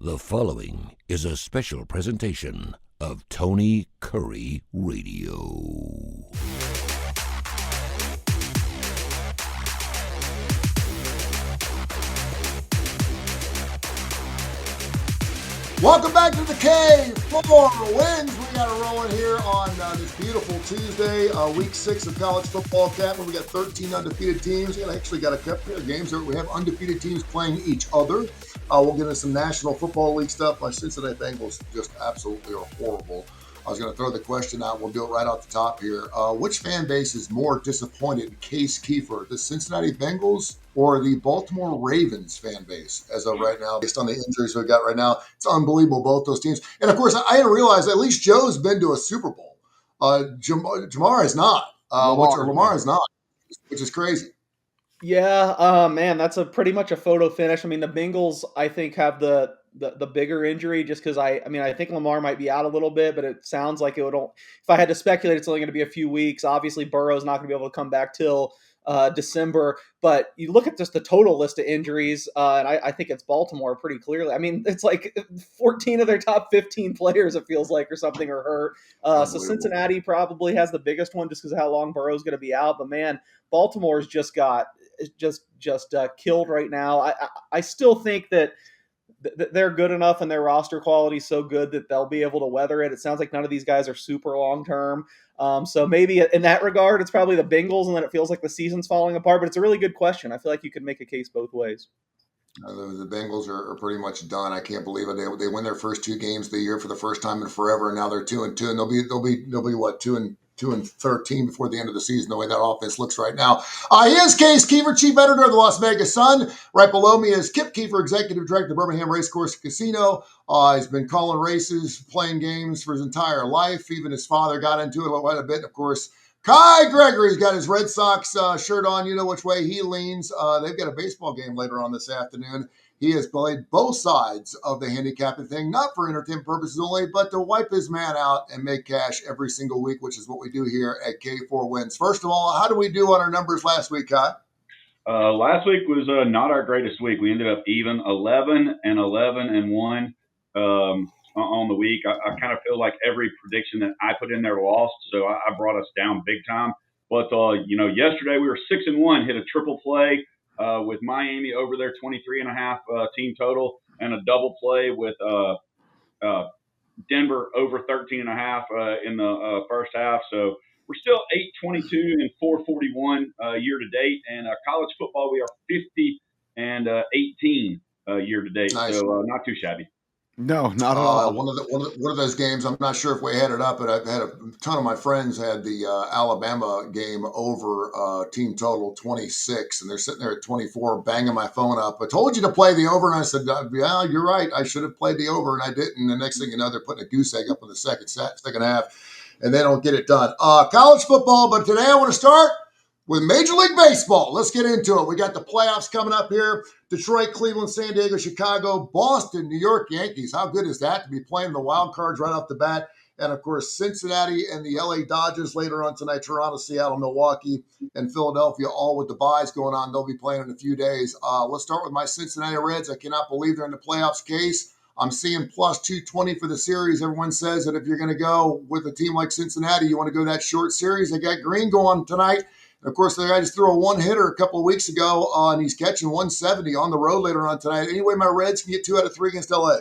The following is a special presentation of Tony Kurre Radio. Welcome back to the K4Wins. We got it rolling here on this beautiful Tuesday, week 6 of college football camp. We got 13 undefeated teams. We actually got a couple of games where we have undefeated teams playing each other. We'll get into some National Football League stuff. My Cincinnati Bengals just absolutely are horrible. I was going to throw the question out. We'll do it right off the top here. Which fan base is more disappointed in Case Kiefer, the Cincinnati Bengals or the Baltimore Ravens fan base as of right now, based on the injuries we've got right now? It's unbelievable, both those teams. And, of course, I didn't realize at least Joe's been to a Super Bowl. Jamar is not, Lamar is not, which is crazy. Yeah, man, that's pretty much a photo finish. I mean, the Bengals, I think, have the bigger injury just because I think Lamar might be out a little bit, but it sounds like it would. If I had to speculate, it's only going to be a few weeks. Obviously, Burrow's not going to be able to come back till December. But you look at just the total list of injuries, and I think it's Baltimore pretty clearly. I mean, it's like 14 of their top 15 players, it feels like, or something, are hurt. So Cincinnati probably has the biggest one just because of how long Burrow's going to be out. But man, Baltimore's just got killed right now. I still think that they're good enough and their roster quality is so good that they'll be able to weather it. It sounds like none of these guys are super long-term. So maybe in that regard, it's probably the Bengals, and then it feels like the season's falling apart. But it's a really good question. I feel like you could make a case both ways. The Bengals are pretty much done. I can't believe it. They win their first 2 games of the year for the first time in forever, and now they're 2-2, and they'll be what, 2-13 before the end of the season, the way that offense looks right now. He is Case Kiefer, chief editor of the Las Vegas Sun. Right below me is Kip Kiefer, executive director of the Birmingham Racecourse Casino. He's been calling races, playing games for his entire life. Even his father got into it quite a bit. Of course, Kai Gregory's got his Red Sox shirt on. You know which way he leans. They've got a baseball game later on this afternoon. He has played both sides of the handicapping thing, not for entertainment purposes only, but to wipe his man out and make cash every single week, which is what we do here at K4Wins. First of all, how did we do on our numbers last week, Kai? Last week was not our greatest week. We ended up even 11-11-1 on the week. I kind of feel like every prediction that I put in there lost, so I brought us down big time. But, yesterday we were 6-1, hit a triple play with Miami over their 23.5 team total, and a double play with Denver over 13.5 in the first half. So we're still 8-22-441 year to date, and college football we are 50-18 year to date. Nice. So not too shabby. No, not at all. One of those games, I'm not sure if we had it up, but I've had a ton of my friends had the Alabama game over team total 26, and they're sitting there at 24 banging my phone up. I told you to play the over, and I said, yeah, you're right. I should have played the over, and I didn't. And the next thing you know, they're putting a goose egg up in the second half, and they don't get it done. College football, but today I want to start with Major League Baseball. Let's get into it. We got the playoffs coming up here. Detroit, Cleveland, San Diego, Chicago, Boston, New York Yankees. How good is that to be playing the wild cards right off the bat? And, of course, Cincinnati and the LA Dodgers later on tonight, Toronto, Seattle, Milwaukee, and Philadelphia, all with the byes going on. They'll be playing in a few days. Let's start with my Cincinnati Reds. I cannot believe they're in the playoffs case. I'm seeing plus 220 for the series. Everyone says that if you're going to go with a team like Cincinnati, you want to go that short series. They got Green going tonight. Of course, the guy just threw a one-hitter a couple of weeks ago, and he's catching 170 on the road later on tonight. Anyway, my Reds can get 2 out of 3 against LA.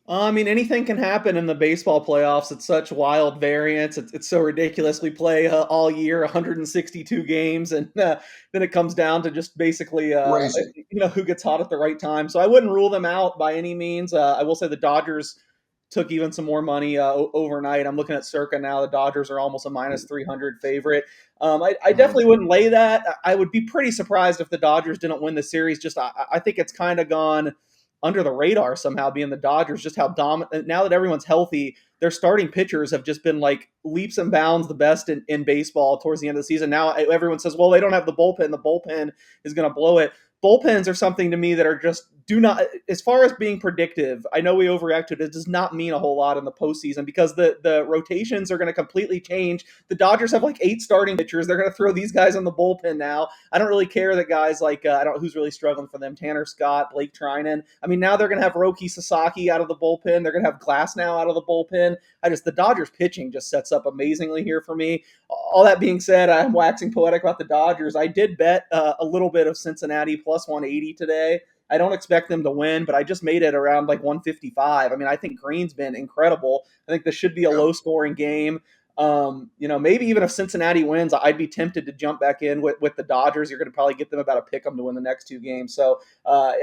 I mean, anything can happen in the baseball playoffs. It's such wild variance. It's so ridiculous. We play all year, 162 games, and then it comes down to just basically, who gets hot at the right time. So I wouldn't rule them out by any means. I will say the Dodgers took even some more money overnight. I'm looking at Circa now. The Dodgers are almost a minus 300 favorite. I definitely wouldn't lay that. I would be pretty surprised if the Dodgers didn't win the series. Just I think it's kind of gone under the radar somehow, being the Dodgers, just how dominant. Now that everyone's healthy, their starting pitchers have just been like leaps and bounds the best in baseball towards the end of the season. Now everyone says, well, they don't have the bullpen. The bullpen is going to blow it. Bullpens are something to me that are just do not, as far as being predictive, I know we overreact to it. It does not mean a whole lot in the postseason because the rotations are going to completely change. The Dodgers have like 8 starting pitchers. They're going to throw these guys on the bullpen now. I don't really care that guys like, I don't know who's really struggling for them. Tanner Scott, Blake Trinan. I mean, now they're going to have Roki Sasaki out of the bullpen. They're going to have Glass now out of the bullpen. The Dodgers pitching just sets up amazingly here for me. All that being said, I'm waxing poetic about the Dodgers. I did bet a little bit of Cincinnati plus 180 today. I don't expect them to win, but I just made it around like 155. I mean, I think Green's been incredible. I think this should be a low-scoring game. Maybe even if Cincinnati wins, I'd be tempted to jump back in with the Dodgers. You're going to probably get them about a pick 'em to win the next 2 games. So, I'm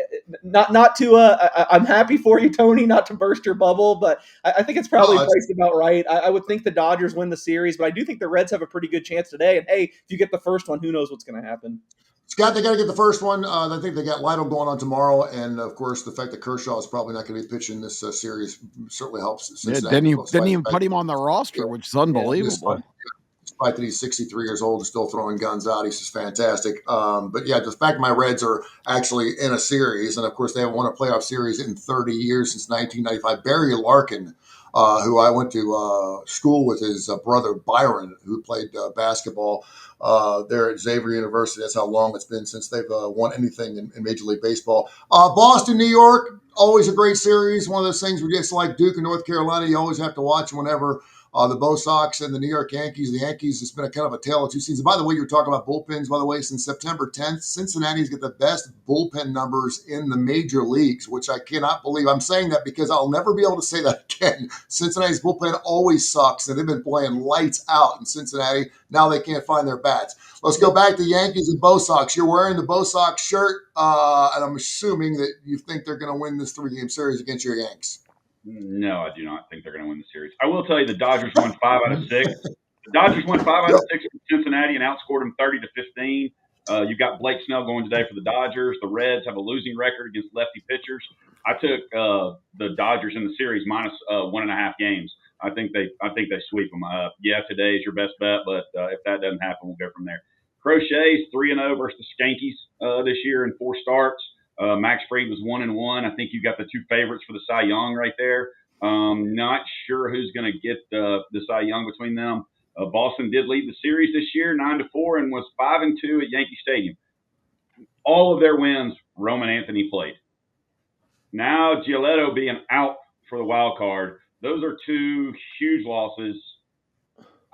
happy for you, Tony, not to burst your bubble, but I think it's probably priced about right. I would think the Dodgers win the series, but I do think the Reds have a pretty good chance today. And hey, if you get the first one, who knows what's going to happen? Scott, they got to get the first one. I think they got Lytle going on tomorrow, and of course, the fact that Kershaw is probably not going to be pitching this series certainly helps. Didn't even put him on the roster, which is unbelievable. Despite that he's 63 years old and still throwing guns out, he's just fantastic. But yeah, the fact my Reds are actually in a series, and of course they haven't won a playoff series in 30 years since 1995. Barry Larkin, who I went to school with, his brother Byron, who played basketball there at Xavier University. That's how long it's been since they've won anything in Major League Baseball. Boston, New York, always a great series. One of those things where just like Duke and North Carolina, you always have to watch whenever the Bo Sox and the New York Yankees. The Yankees, it's been a kind of a tale of 2 seasons. By the way, you were talking about bullpens. By the way, since September 10th, Cincinnati's got the best bullpen numbers in the major leagues, which I cannot believe. I'm saying that because I'll never be able to say that again. Cincinnati's bullpen always sucks, and they've been playing lights out in Cincinnati. Now they can't find their bats. Let's go back to Yankees and Bo Sox. You're wearing the Bo Sox shirt, and I'm assuming that you think they're going to win this 3-game series against your Yanks. No, I do not think they're going to win the series. I will tell you the Dodgers won 5 out of 6. The Dodgers won 5 out of 6 from Cincinnati and outscored them 30-15. You've got Blake Snell going today for the Dodgers. The Reds have a losing record against lefty pitchers. I took the Dodgers in the series minus 1.5 games. I think they sweep them. Today is your best bet, but if that doesn't happen, we'll go from there. Crochet's 3-0 versus the Skankies this year in 4 starts. Max Fried was 1-1. I think you got the 2 favorites for the Cy Young right there. Not sure who's going to get the Cy Young between them. Boston did lead the series this year 9-4 and was 5-2 at Yankee Stadium. All of their wins, Roman Anthony played. Now Giolito being out for the wild card. Those are 2 huge losses.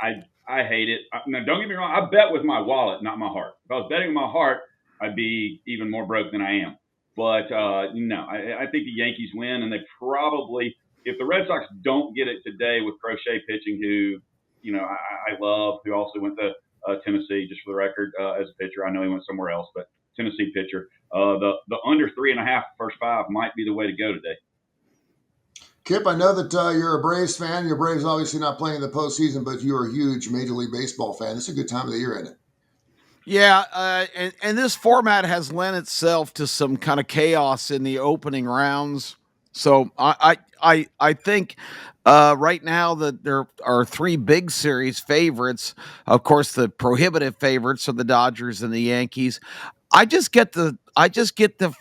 I hate it. Now, don't get me wrong. I bet with my wallet, not my heart. If I was betting with my heart, I'd be even more broke than I am. But, no, I think the Yankees win, and they probably – if the Red Sox don't get it today with Crochet pitching, who, I love, who also went to Tennessee, just for the record, as a pitcher. I know he went somewhere else, but Tennessee pitcher. The under 3.5 first 5 might be the way to go today. Kip, I know that you're a Braves fan. Your Braves obviously not playing in the postseason, but you're a huge Major League Baseball fan. This is a good time of the year, isn't it? Yeah, and this format has lent itself to some kind of chaos in the opening rounds. So I think right now that there are 3 big series favorites. Of course, the prohibitive favorites are the Dodgers and the Yankees. I just get the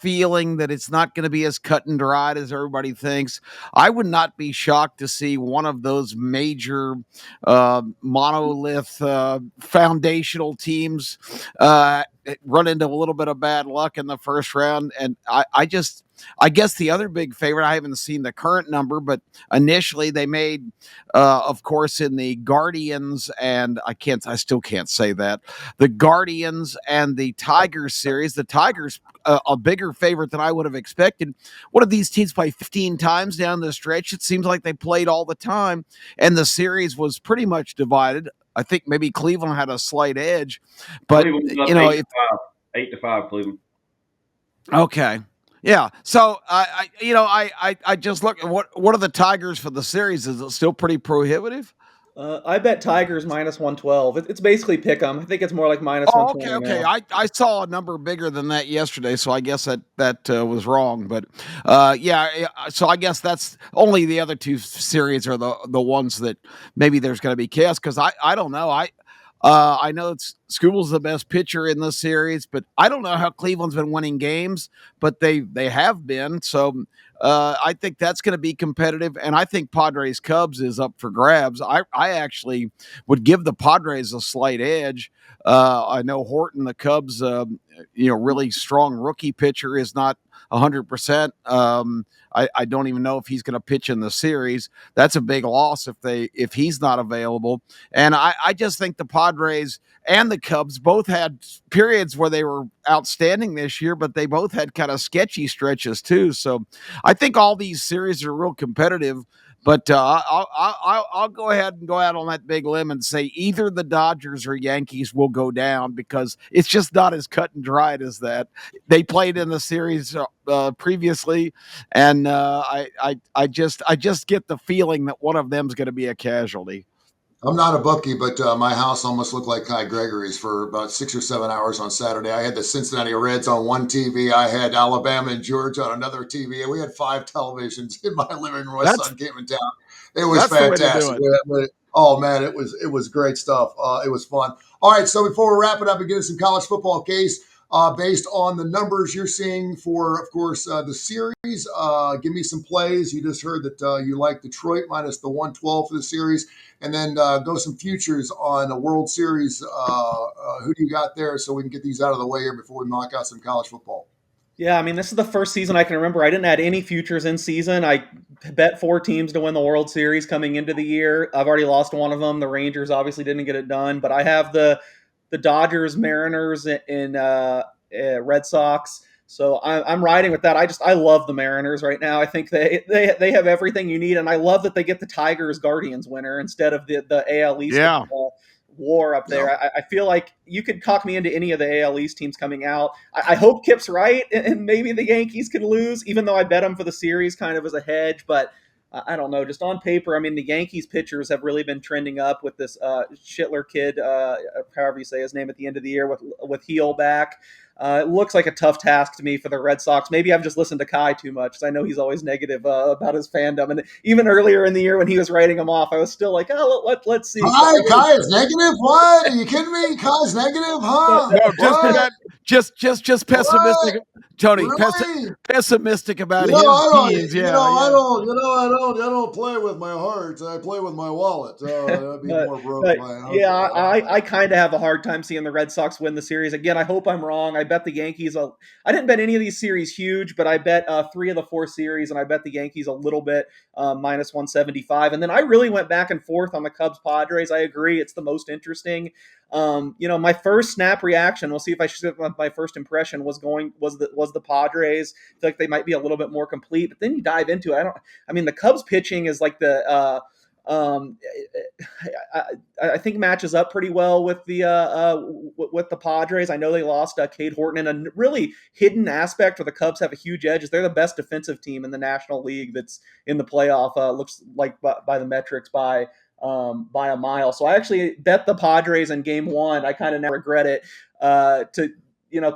feeling that it's not going to be as cut and dried as everybody thinks. I would not be shocked to see one of those major monolith foundational teams run into a little bit of bad luck in the first round. And I guess the other big favorite, I haven't seen the current number, but initially they made, of course, in the Guardians and I still can't say that, the Guardians and the Tigers series. The Tigers, a bigger favorite than I would have expected. One of these teams play 15 times down the stretch. It seems like they played all the time, and the series was pretty much divided. I think maybe Cleveland had a slight edge, but Cleveland 8-5 Cleveland. Okay. Yeah. So I just look at what are the Tigers for the series? Is it still pretty prohibitive? I bet Tigers minus 112. It's basically pick 'em. I think it's more like minus 120. Okay. I saw a number bigger than that yesterday, so I guess that was wrong. But so I guess that's only the other 2 series are the ones that maybe there's going to be chaos, because I don't know. I know Scooble's the best pitcher in this series, but I don't know how Cleveland's been winning games, but they have been. So I think that's going to be competitive, and I think Padres Cubs is up for grabs. I actually would give the Padres a slight edge. I know Horton, the Cubs, really strong rookie pitcher, is not 100%. I don't even know if he's going to pitch in the series. That's a big loss if he's not available. And I just think the Padres and the Cubs both had periods where they were outstanding this year, but they both had kind of sketchy stretches too. So I think all these series are real competitive. But I'll go ahead and go out on that big limb and say either the Dodgers or Yankees will go down, because it's just not as cut and dried as that. They played in the series previously, and I just get the feeling that one of them is going to be a casualty. I'm not a bookie, but my house almost looked like Kai Gregory's for about 6 or 7 hours on Saturday. I had the Cincinnati Reds on one TV. I had Alabama and Georgia on another TV. And we had 5 televisions in my living room. My son came in town. It was fantastic. Oh, man, it was great stuff. It was fun. All right, so before we wrap it up and get into some college football case, based on the numbers you're seeing for, of course, the series, give me some plays. You just heard that you like Detroit minus the 112 for the series. And then go some futures on a World Series. Who do you got there, so we can get these out of the way here before we knock out some college football? Yeah, I mean, this is the first season I can remember I didn't add any futures in season. I bet 4 teams to win the World Series coming into the year. I've already lost one of them. The Rangers obviously didn't get it done, but I have the Dodgers, Mariners, and Red Sox. So I'm riding with that. I love the Mariners right now. I think they have everything you need, and I love that they get the Tigers Guardians winner instead of the AL East war up there. Yeah. I feel like you could talk me into any of the AL East teams coming out. I hope Kip's right, and maybe the Yankees can lose, even though I bet them for the series kind of as a hedge. But I don't know. Just on paper, I mean, the Yankees pitchers have really been trending up with this Schittler kid, however you say his name, at the end of the year with Heel back. It looks like a tough task to me for the Red Sox. Maybe I've just listened to Kai too much, because I know he's always negative about his fandom. And even earlier in the year when he was writing him off, I was still like, let's see. Kai is negative? What? Are you kidding me? Kai's negative? Huh? No, just pessimistic. What? Tony, really? Pessimistic about his teams. I don't play with my heart. I play with my wallet. That'd be more broke. I kind of have a hard time seeing the Red Sox win the series. Again, I hope I'm wrong. I bet the Yankees. I didn't bet any of these series huge, but I bet 3 of the 4 series, and I bet the Yankees a little bit, minus 175. And then I really went back and forth on the Cubs Padres. I agree, it's the most interesting. My first snap reaction, we'll see if I should, my first impression was the Padres. I feel like they might be a little bit more complete, but then you dive into it. The Cubs pitching is like I think matches up pretty well with the Padres. I know they lost Cade Horton, and a really hidden aspect where the Cubs have a huge edge is they're the best defensive team in the National League that's in the playoff. Looks like by the metrics by a mile. So I actually bet the Padres in game 1. I kind of now regret it to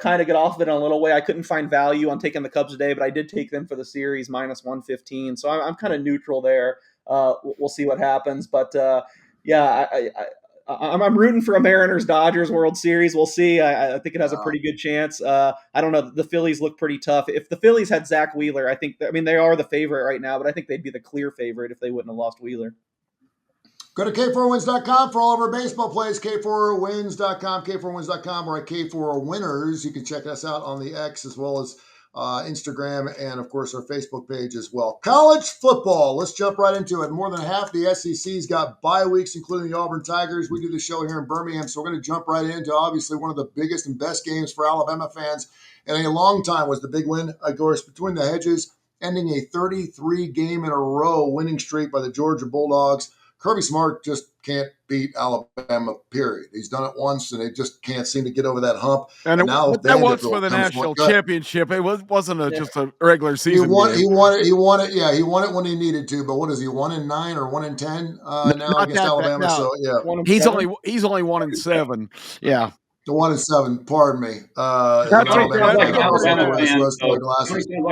kind of get off of it in a little way. I couldn't find value on taking the Cubs today, but I did take them for the series minus 115. So I'm kind of neutral there. We'll see what happens. But I'm rooting for a Mariners Dodgers World Series. We'll see. I think it has a pretty good chance. I don't know. The Phillies look pretty tough. If the Phillies had Zach Wheeler, they are the favorite right now, but I think they'd be the clear favorite if they wouldn't have lost Wheeler. Go to K4Wins.com for all of our baseball plays. K4Wins.com, K4Wins.com, or at K4Winners. You can check us out on the X as well as Instagram and, of course, our Facebook page as well. College football. Let's jump right into it. More than half the SEC's got bye weeks, including the Auburn Tigers. We do the show here in Birmingham, so we're going to jump right into, obviously, one of the biggest and best games for Alabama fans in a long time was the big win, of course, between the hedges, ending a 33-game-in-a-row winning streak by the Georgia Bulldogs. Kirby Smart just can't beat Alabama, period. He's done it once, and they just can't seem to get over that hump. And that was for the national championship. It wasn't just a regular season. He won it. Yeah, he won it when he needed to. But what is he, 1-9 or 1-10 now against Alabama? No. So yeah, he's only 1-7. Yeah. The 1-7, pardon me. Sounds like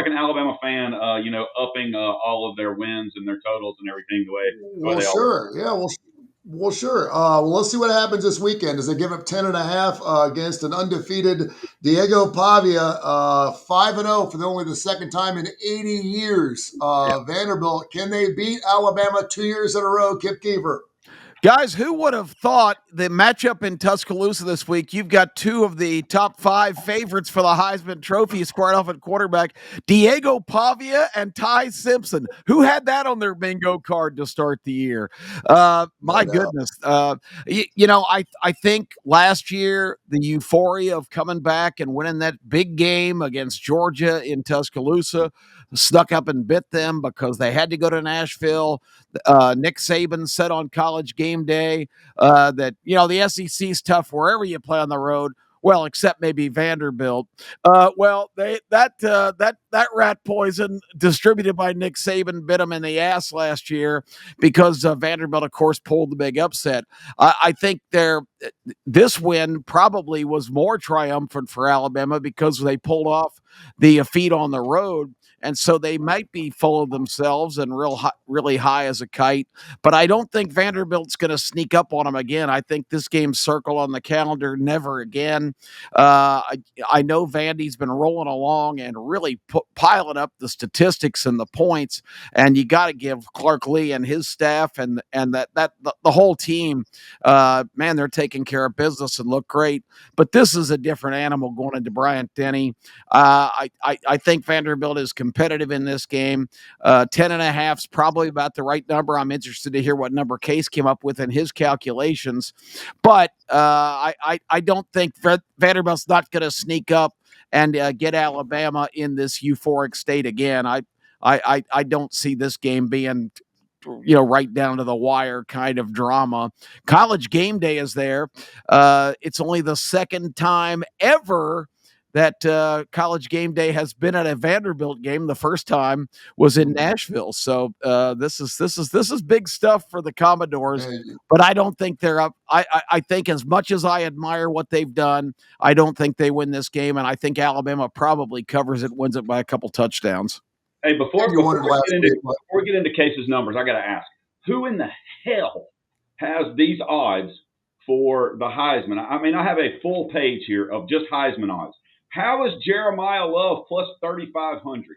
an Alabama fan, upping all of their wins and their totals and everything the way they sure. Yeah, well, Well, sure. Well, let's see what happens this weekend as they give up 10.5 against an undefeated Diego Pavia, 5-0 for only the second time in 80 years. Vanderbilt, can they beat Alabama 2 years in a row? Kip Keefer. Guys, who would have thought the matchup in Tuscaloosa this week? You've got two of the top 5 favorites for the Heisman Trophy squared off at quarterback, Diego Pavia and Ty Simpson. Who had that on their bingo card to start the year? My goodness. I think last year the euphoria of coming back and winning that big game against Georgia in Tuscaloosa snuck up and bit them because they had to go to Nashville. Nick Saban said on College Game Day that the SEC is tough wherever you play on the road. Well, except maybe Vanderbilt. That rat poison distributed by Nick Saban bit him in the ass last year because Vanderbilt, of course, pulled the big upset. I think this win probably was more triumphant for Alabama because they pulled off the feat on the road. And so they might be full of themselves and really high as a kite. But I don't think Vanderbilt's going to sneak up on them again. I think this game's circled on the calendar, never again. I know Vandy's been rolling along and really piling up the statistics and the points. And you got to give Clark Lee and his staff and the whole team, man, they're taking care of business and look great. But this is a different animal going into Bryant-Denny. I think Vanderbilt is competitive in this game. 10.5 is probably about the right number. I'm interested to hear what number Case came up with in his calculations. But I don't think Vanderbilt's not going to sneak up and get Alabama in this euphoric state again. I don't see this game being right down to the wire kind of drama. College Game Day is there. It's only the second time ever that College Game Day has been at a Vanderbilt game. The first time was in Nashville. So this is big stuff for the Commodores. But I don't think they're up. I think as much as I admire what they've done, I don't think they win this game. And I think Alabama probably covers it, wins it by a couple touchdowns. Hey, before we get into Case's numbers, I got to ask, who in the hell has these odds for the Heisman? I mean, I have a full page here of just Heisman odds. How is Jeremiah Love plus 3,500?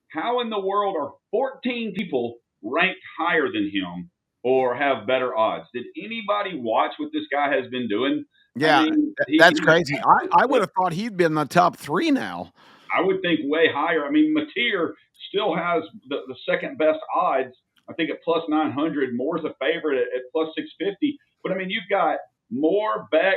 How in the world are 14 people ranked higher than him or have better odds? Did anybody watch what this guy has been doing? Yeah, that's crazy. I would have thought he'd been in the top 3 now. I would think way higher. I mean, Mateer still has the second best odds, I think at plus 900. Moore's a favorite at plus 650. But, I mean, you've got Moore, Beck,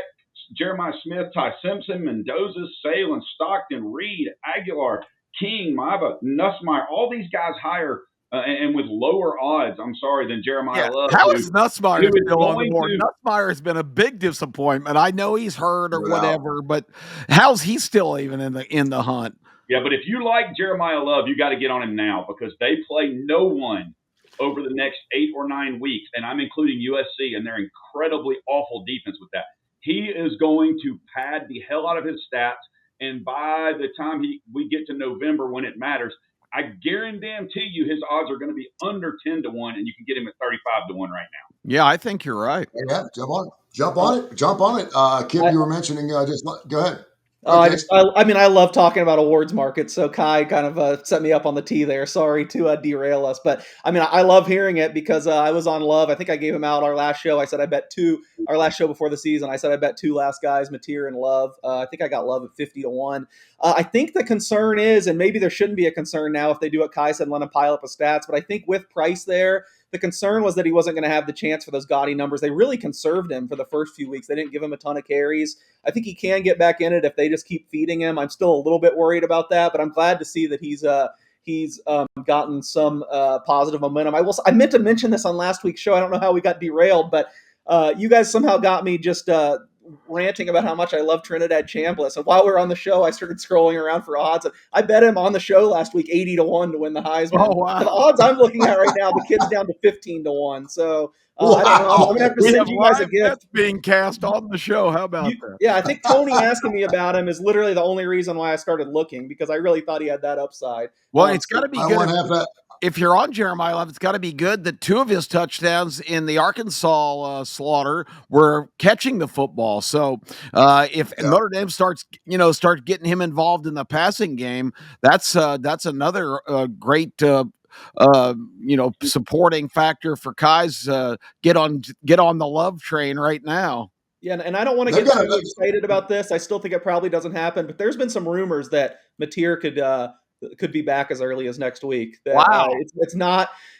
Jeremiah Smith, Ty Simpson, Mendoza, Salem, Stockton, Reed, Aguilar, King, Maiva, Nussmeyer, all these guys higher and with lower odds, I'm sorry, than Jeremiah Love. How is Nussmeyer still on the board? Nussmeyer has been a big disappointment. I know he's hurt or whatever, but how's he still even in the hunt? Yeah, but if you like Jeremiah Love, you got to get on him now because they play no one over the next 8 or 9 weeks, and I'm including USC and their incredibly awful defense with that. He is going to pad the hell out of his stats, and by the time we get to November when it matters, I guarantee you his odds are going to be under 10 to 1, and you can get him at 35 to 1 right now. Yeah, I think you're right. Yeah, jump on it. Kip, you were mentioning go ahead. I love talking about awards markets. So Kai kind of set me up on the tee there. Sorry to derail us, but I mean, I love hearing it because I was on Love. I think I gave him out our last show. I said I bet 2. Our last show before the season, I said I bet 2 last guys, Mateer and Love. I think I got Love at 50 to 1. I think the concern is, and maybe there shouldn't be a concern now if they do what Kai said and let him pile up his stats. But I think with Price there, the concern was that he wasn't going to have the chance for those gaudy numbers. They really conserved him for the first few weeks. They didn't give him a ton of carries. I think he can get back in it if they just keep feeding him. I'm still a little bit worried about that, but I'm glad to see that he's gotten some positive momentum. I meant to mention this on last week's show. I don't know how we got derailed, but you guys somehow got me just ranting about how much I love Trinidad Chambliss. And while we were on the show, I started scrolling around for odds. And I bet him on the show last week 80 to 1 to win the Heisman. Oh, wow. The odds I'm looking at right now, the kid's down to 15 to 1. So I don't know. I'm gonna have to send you guys a gift. That's being cast on the show. How about that? Yeah, I think Tony asking me about him is literally the only reason why I started looking because I really thought he had that upside. Well, it's got to be good. if you're on Jeremiah Love, it's got to be good that 2 of his touchdowns in the Arkansas slaughter were catching the football. So if Notre Dame starts getting him involved in the passing game, that's another great supporting factor for Kai's get on the Love train right now. Yeah, and I don't want to They've get got too excited about this. I still think it probably doesn't happen, but there's been some rumors that Mateer could be back as early as next week. That Wow.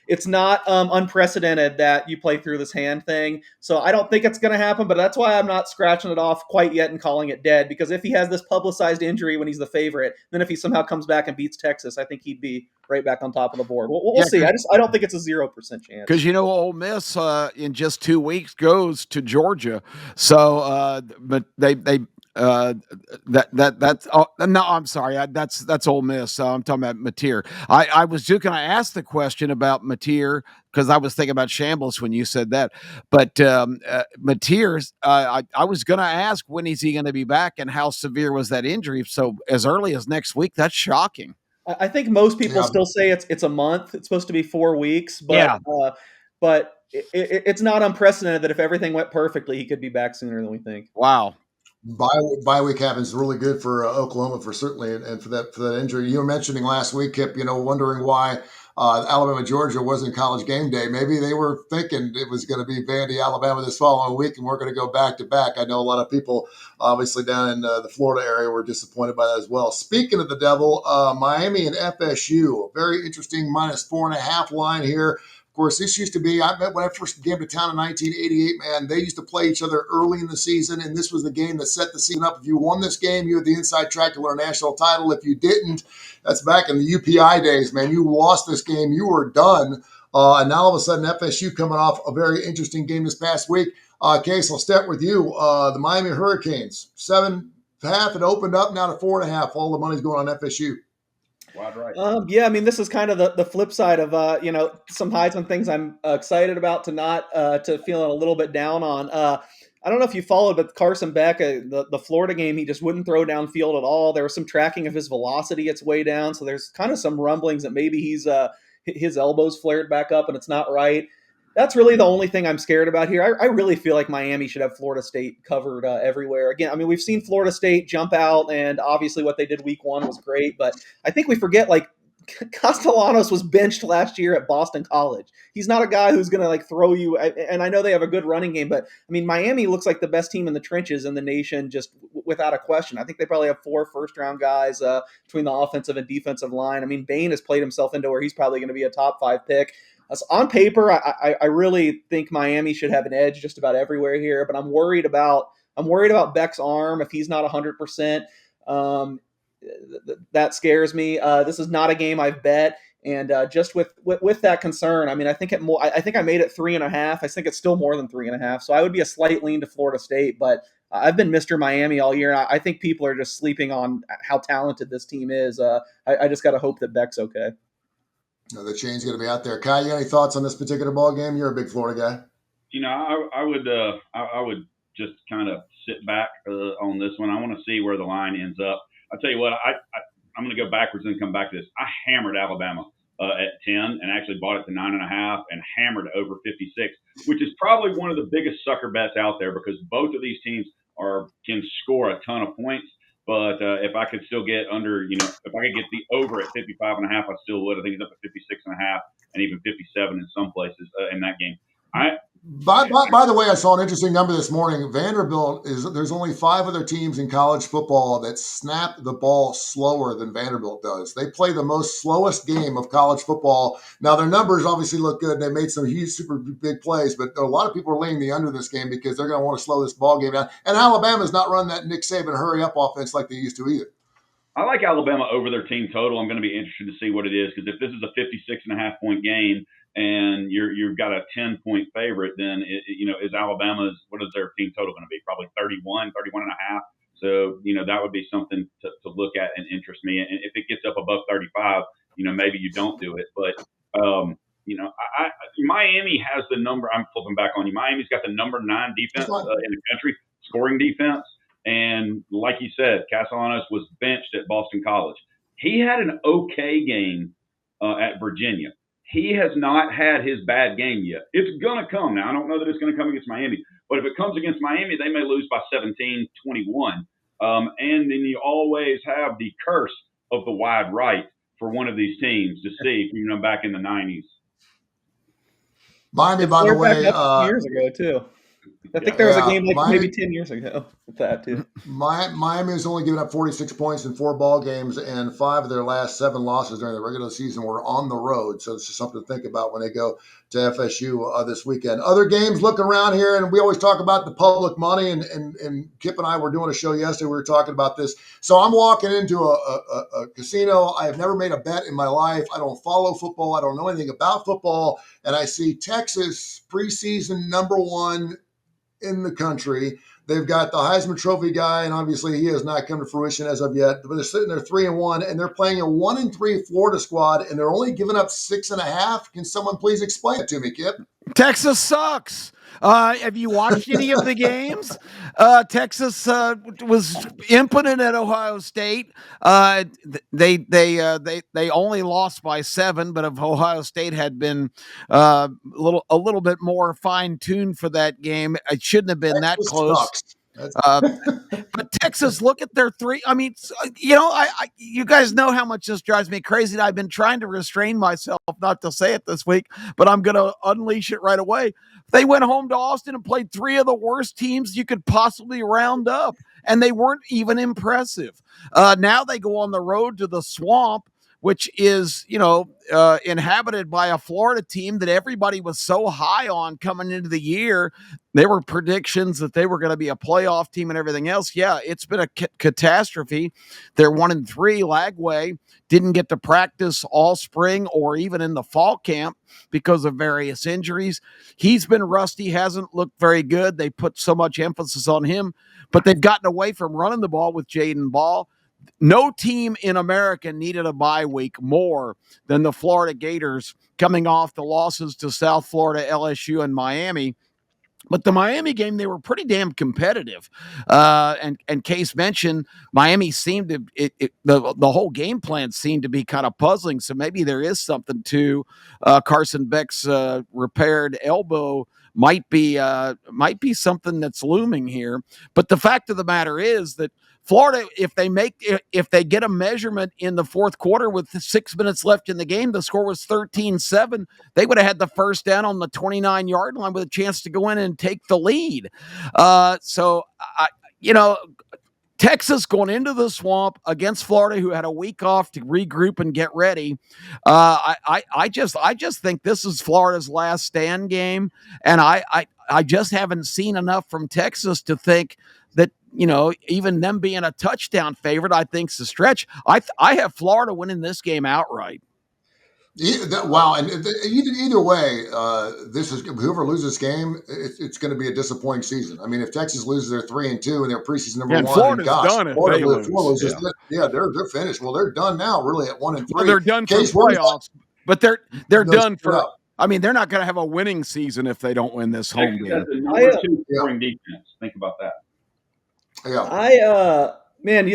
it's not unprecedented that you play through this hand thing. So I don't think it's going to happen, but that's why I'm not scratching it off quite yet and calling it dead. Because if he has this publicized injury when he's the favorite, then if he somehow comes back and beats Texas, I think he'd be right back on top of the board. We'll see. I don't think it's a 0% chance. Because Ole Miss in just 2 weeks goes to Georgia, so but that's no, I'm sorry, that's Ole Miss. I'm talking about Mateer. I was just going to ask the question about Mateer because I was thinking about Shambles when you said that, but Mateer's. I was going to ask when is he going to be back and how severe was that injury? So as early as next week, that's shocking. I think most people still say it's a month. It's supposed to be 4 weeks, but it's not unprecedented that if everything went perfectly, he could be back sooner than we think. Wow. Bye week happens really good for Oklahoma for certainly and for that injury. You were mentioning last week, Kip, wondering why Alabama Georgia wasn't college game day. Maybe they were thinking it was going to be Vandy Alabama this following week, and we're going to go back to back. I know a lot of people, obviously down in the Florida area, were disappointed by that as well. Speaking of the devil, Miami and FSU, a very interesting -4.5 line here. Of course, this used to be, I bet when I first came to town in 1988, man, they used to play each other early in the season, and this was the game that set the season up. If you won this game, you had the inside track to win a national title. If you didn't, that's back in the UPI days, man. You lost this game, you were done. And now all of a sudden, FSU coming off a very interesting game this past week. Case, I'll start with you. The Miami Hurricanes, 7.5, it opened up now to 4.5. All the money's going on FSU. Wide right. Yeah, I mean, this is kind of the flip side of some Heisman things I'm excited about to not to feeling a little bit down on. I don't know if you followed, but Carson Beck, the Florida game, he just wouldn't throw downfield at all. There was some tracking of his velocity; it's way down. So there's kind of some rumblings that maybe his elbows flared back up and it's not right. That's really the only thing I'm scared about here. I really feel like Miami should have Florida State covered everywhere. Again, I mean, we've seen Florida State jump out, and obviously what they did week 1 was great. But I think we forget, Castellanos was benched last year at Boston College. He's not a guy who's going to throw you. And I know they have a good running game, but I mean, Miami looks like the best team in the trenches in the nation, just without a question. I think they probably have 4 first-round guys between the offensive and defensive line. I mean, Bain has played himself into where he's probably going to be a top 5 pick. So on paper, I really think Miami should have an edge just about everywhere here, but I'm worried about Beck's arm if he's not 100%. That scares me. This is not a game I've bet, and just with that concern, I mean, I think I made it 3.5. I think it's still more than 3.5. So I would be a slight lean to Florida State, but I've been Mr. Miami all year. I think people are just sleeping on how talented this team is. I just got to hope that Beck's okay. The chain's going to be out there. Kai, you got any thoughts on this particular ball game? You're a big Florida guy. I would just kind of sit back on this one. I want to see where the line ends up. I'll tell you what, I'm going to go backwards and come back to this. I hammered Alabama at 10 and actually bought it to 9.5 and hammered over 56, which is probably one of the biggest sucker bets out there because both of these teams can score a ton of points. But if I could still get under, if I could get the over at 55.5, I still would. I think it's up at 56.5 and even 57 in some places in that game. By the way, I saw an interesting number this morning. Vanderbilt there's only 5 other teams in college football that snap the ball slower than Vanderbilt does. They play the most slowest game of college football. Now their numbers obviously look good. They made some huge, super big plays, but a lot of people are laying the under this game because they're going to want to slow this ball game down. And Alabama's not running that Nick Saban hurry up offense like they used to either. I like Alabama over their team total. I'm going to be interested to see what it is because if this is a 56.5 point game and you've got a 10-point favorite, then is Alabama's, what is their team total going to be? Probably 31.5. So that would be something to look at and interest me. And if it gets up above 35, maybe you don't do it. But Miami has the number. I'm flipping back on you. Miami's got the number 9 defense in the country, scoring defense. And like you said, Castellanos was benched at Boston College. He had an okay game at Virginia. he has not had his bad game yet. It's going to come. Now, I don't know that it's going to come against Miami, but if it comes against Miami, they may lose by 17-21. And then you always have the curse of the wide right for one of these teams to see, back in the 90s. Miami, It by the flared back way, up 2 years ago too. I think there was a game like Miami, maybe 10 years ago with that too. Miami has only given up 46 points in 4 ball games, and 5 of their last 7 losses during the regular season were on the road. So it's just something to think about when they go to FSU this weekend. Other games looking around here, and we always talk about the public money, and Kip and I were doing a show yesterday. We were talking about this. So I'm walking into a casino. I have never made a bet in my life. I don't follow football. I don't know anything about football. And I see Texas preseason #1 in the country. They've got the Heisman Trophy guy, and obviously he has not come to fruition as of yet. But they're sitting there 3-1, and they're playing a 1-3 Florida squad, and they're only giving up 6.5. Can someone please explain it to me, Kip? Texas sucks. Have you watched any of the games? Texas was impotent at Ohio State. They only lost by 7, but if Ohio State had been a little bit more fine tuned for that game, it shouldn't have been that close. Sucks. But Texas, look at their 3. I mean, you guys know how much this drives me crazy. And I've been trying to restrain myself not to say it this week, but I'm going to unleash it right away. They went home to Austin and played 3 of the worst teams you could possibly round up, and they weren't even impressive. Now they go on the road to the Swamp, which is, inhabited by a Florida team that everybody was so high on coming into the year. There were predictions that they were going to be a playoff team and everything else. Yeah, it's been a catastrophe. They're 1-3. Lagway didn't get to practice all spring or even in the fall camp because of various injuries. He's been rusty, hasn't looked very good. They put so much emphasis on him, but they've gotten away from running the ball with Jaden Ball. No team in America needed a bye week more than the Florida Gators, coming off the losses to South Florida, LSU, and Miami. But the Miami game, they were pretty damn competitive. And Case mentioned Miami seemed to the whole game plan seemed to be kind of puzzling. So maybe there is something to Carson Beck's repaired elbow. Might be something that's looming here. But the fact of the matter is that Florida, if they get a measurement in the fourth quarter with 6 minutes left in the game, the score was 13-7. They would have had the first down on the 29-yard line with a chance to go in and take the lead. Texas going into the Swamp against Florida, who had a week off to regroup and get ready. I just think this is Florida's last stand game, and I just haven't seen enough from Texas to think that, even them being a touchdown favorite, I think is a stretch. I have Florida winning this game outright. Wow, and either way, this is whoever loses this game. It's going to be a disappointing season. I mean, if Texas loses their 3-2 and their preseason #1, Florida's done if they lose. They're finished. Well, they're done now. Really, at 1-3, well, they're done for playoffs, but they're done for. I mean, they're not going to have a winning season if they don't win this home game. Number 2 scoring defense. Think about that. Yeah.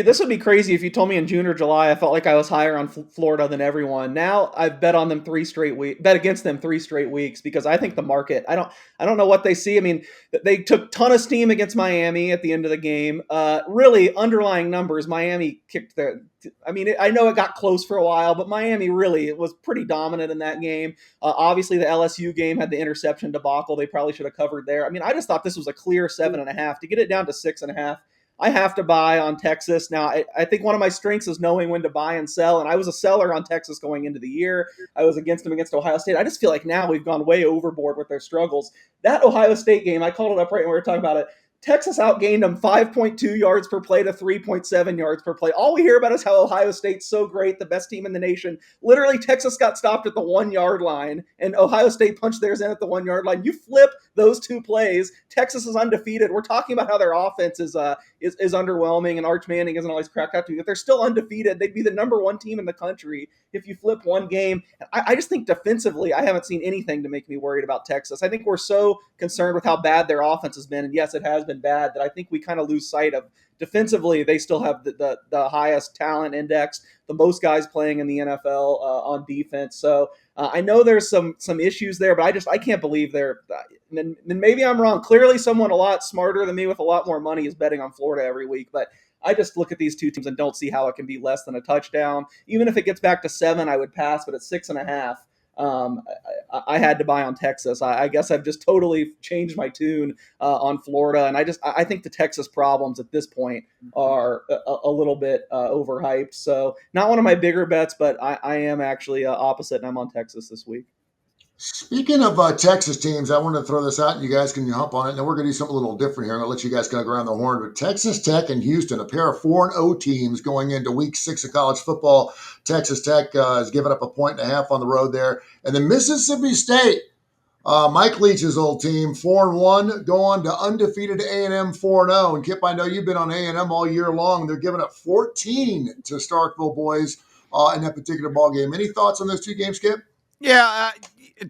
This would be crazy if you told me in June or July I felt like I was higher on Florida than everyone. Now I've bet on them bet against them 3 straight weeks because I think the market. I don't know what they see. I mean, they took ton of steam against Miami at the end of the game. Really, underlying numbers, Miami kicked their. I mean, I know it got close for a while, but Miami really was pretty dominant in that game. Obviously, the LSU game had the interception debacle. They probably should have covered there. I mean, I just thought this was a clear 7.5 to get it down to 6.5. I have to buy on Texas. Now, I think one of my strengths is knowing when to buy and sell, and I was a seller on Texas going into the year. I was against them against Ohio State. I just feel like now we've gone way overboard with their struggles. That Ohio State game, I called it up right when we were talking about it. Texas outgained them 5.2 yards per play to 3.7 yards per play. All we hear about is how Ohio State's so great, the best team in the nation. Literally, Texas got stopped at the 1-yard line, and Ohio State punched theirs in at the 1-yard line. You flip those 2 plays, Texas is undefeated. We're talking about how their offense is underwhelming and Arch Manning isn't always cracked out to you. If they're still undefeated, they'd be the #1 team in the country if you flip one game. I just think defensively, I haven't seen anything to make me worried about Texas. I think we're so concerned with how bad their offense has been, and yes, it has been bad, that I think we kind of lose sight of defensively. They still have the highest talent index, the most guys playing in the NFL on defense. So I know there's some issues there, but I can't believe they're. And maybe I'm wrong. Clearly, someone a lot smarter than me with a lot more money is betting on Florida every week. But I just look at these two teams and don't see how it can be less than a touchdown. Even if it gets back to 7, I would pass. But at 6.5, I had to buy on Texas. I guess I've just totally changed my tune on Florida, and I think the Texas problems at this point are a little bit overhyped. So not one of my bigger bets, but I am actually opposite, and I'm on Texas this week. Speaking of Texas teams, I wanted to throw this out, and you guys can hop on it. And then we're going to do something a little different here. I'm going to let you guys kind of go around the horn. But Texas Tech and Houston, a pair of 4-0 teams going into Week 6 of college football. Texas Tech has given up 1.5 on the road there, and then Mississippi State. Mike Leach's old team, 4-1, go on to undefeated A&M 4-0. And Kip, I know you've been on A&M all year long. They're giving up 14 to Starkville boys in that particular ball game. Any thoughts on those two games, Kip? Yeah,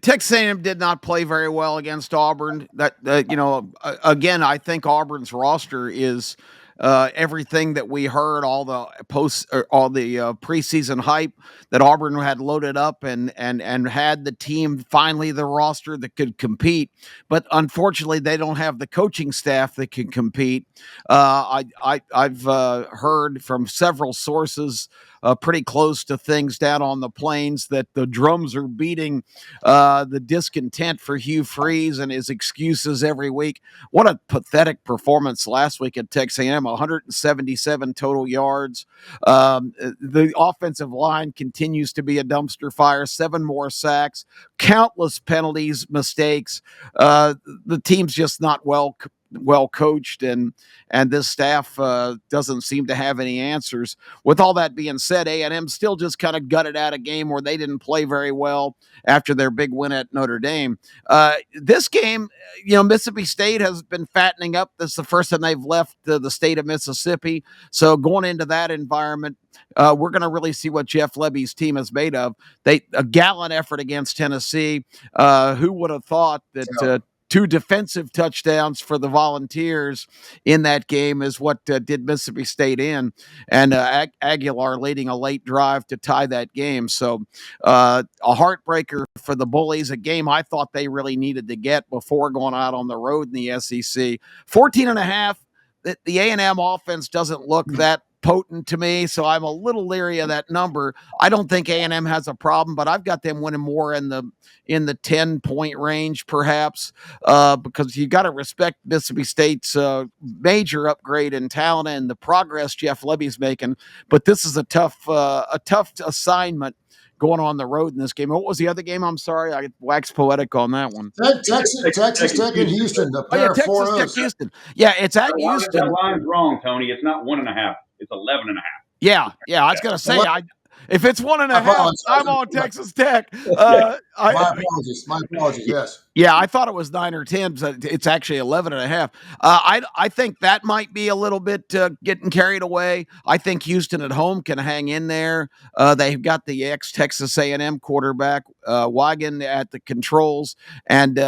Texas A&M did not play very well against Auburn. Again, I think Auburn's roster is everything that we heard, all the preseason hype that Auburn had loaded up and had the team finally the roster that could compete. But unfortunately, they don't have the coaching staff that can compete. I've heard from several sources pretty close to things down on the plains that the drums are beating the discontent for Hugh Freeze and his excuses every week. What a pathetic performance last week at Texas A&M, 177 total yards. The offensive line continues to be a dumpster fire, 7 more sacks, countless penalties, mistakes. The team's just not well coached, and this staff doesn't seem to have any answers. With all that being said, A&M still just kind of gutted out a game where they didn't play very well after their big win at Notre Dame. This game, Mississippi State has been fattening up. This is the first time they've left the state of Mississippi. So going into that environment, we're going to really see what Jeff Lebby's team is made of. A gallant effort against Tennessee. Who would have thought that 2 defensive touchdowns for the Volunteers in that game is what did Mississippi State in, and Aguilar leading a late drive to tie that game. So a heartbreaker for the Bullies, a game I thought they really needed to get before going out on the road in the SEC. 14.5, the A&M offense doesn't look that potent to me, so I'm a little leery of that number. I don't think A&M has a problem, but I've got them winning more in the 10-point range, perhaps, because you got to respect Mississippi State's major upgrade in talent and the progress Jeff Lebby's making. But this is a tough assignment going on the road in this game. What was the other game? I'm sorry, I waxed poetic on that one. Texas Tech and Houston, the pair of Texas Tech, Houston. Yeah, it's at Houston. That line's wrong, Tony. It's not 1.5. It's 11.5. Yeah. I was gonna say, if it's 1.5, I'm on Texas Tech. My apologies. Yes. Yeah, I thought it was 9 or 10. But it's actually 11.5. I think that might be a little bit getting carried away. I think Houston at home can hang in there. They've got the ex-Texas A&M quarterback Wagon at the controls, and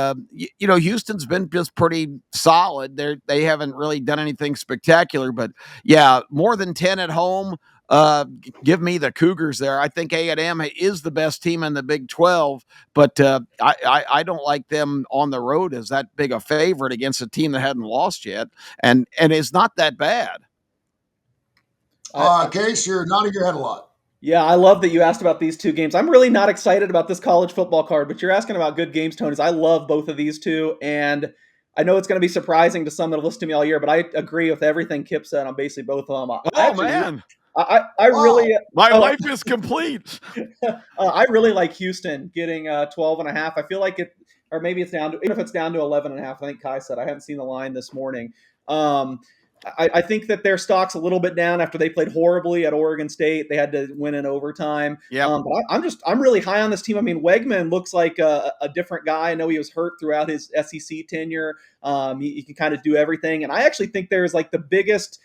Houston's been just pretty solid. They haven't really done anything spectacular, but yeah, more than 10 at home. Give me the Cougars there. I think A&M is the best team in the Big 12, but I don't like them on the road as that big a favorite against a team that hadn't lost yet, and it's not that bad. Case, you're nodding your head a lot. Yeah, I love that you asked about these two games. I'm really not excited about this college football card, but you're asking about good games, Tony. I love both of these two, and I know it's going to be surprising to some that have listened to me all year, but I agree with everything Kip said on basically both of them. Man. Really my life is complete. I really like Houston getting 12.5. I feel like or maybe it's down to, even if it's down to 11.5. I think Kai said, I haven't seen the line this morning. I think that their stock's a little bit down after they played horribly at Oregon State. They had to win in overtime. Yeah, but I'm really high on this team. I mean, Wegman looks like a different guy. I know he was hurt throughout his SEC tenure. He can kind of do everything, and I actually think there's like the biggest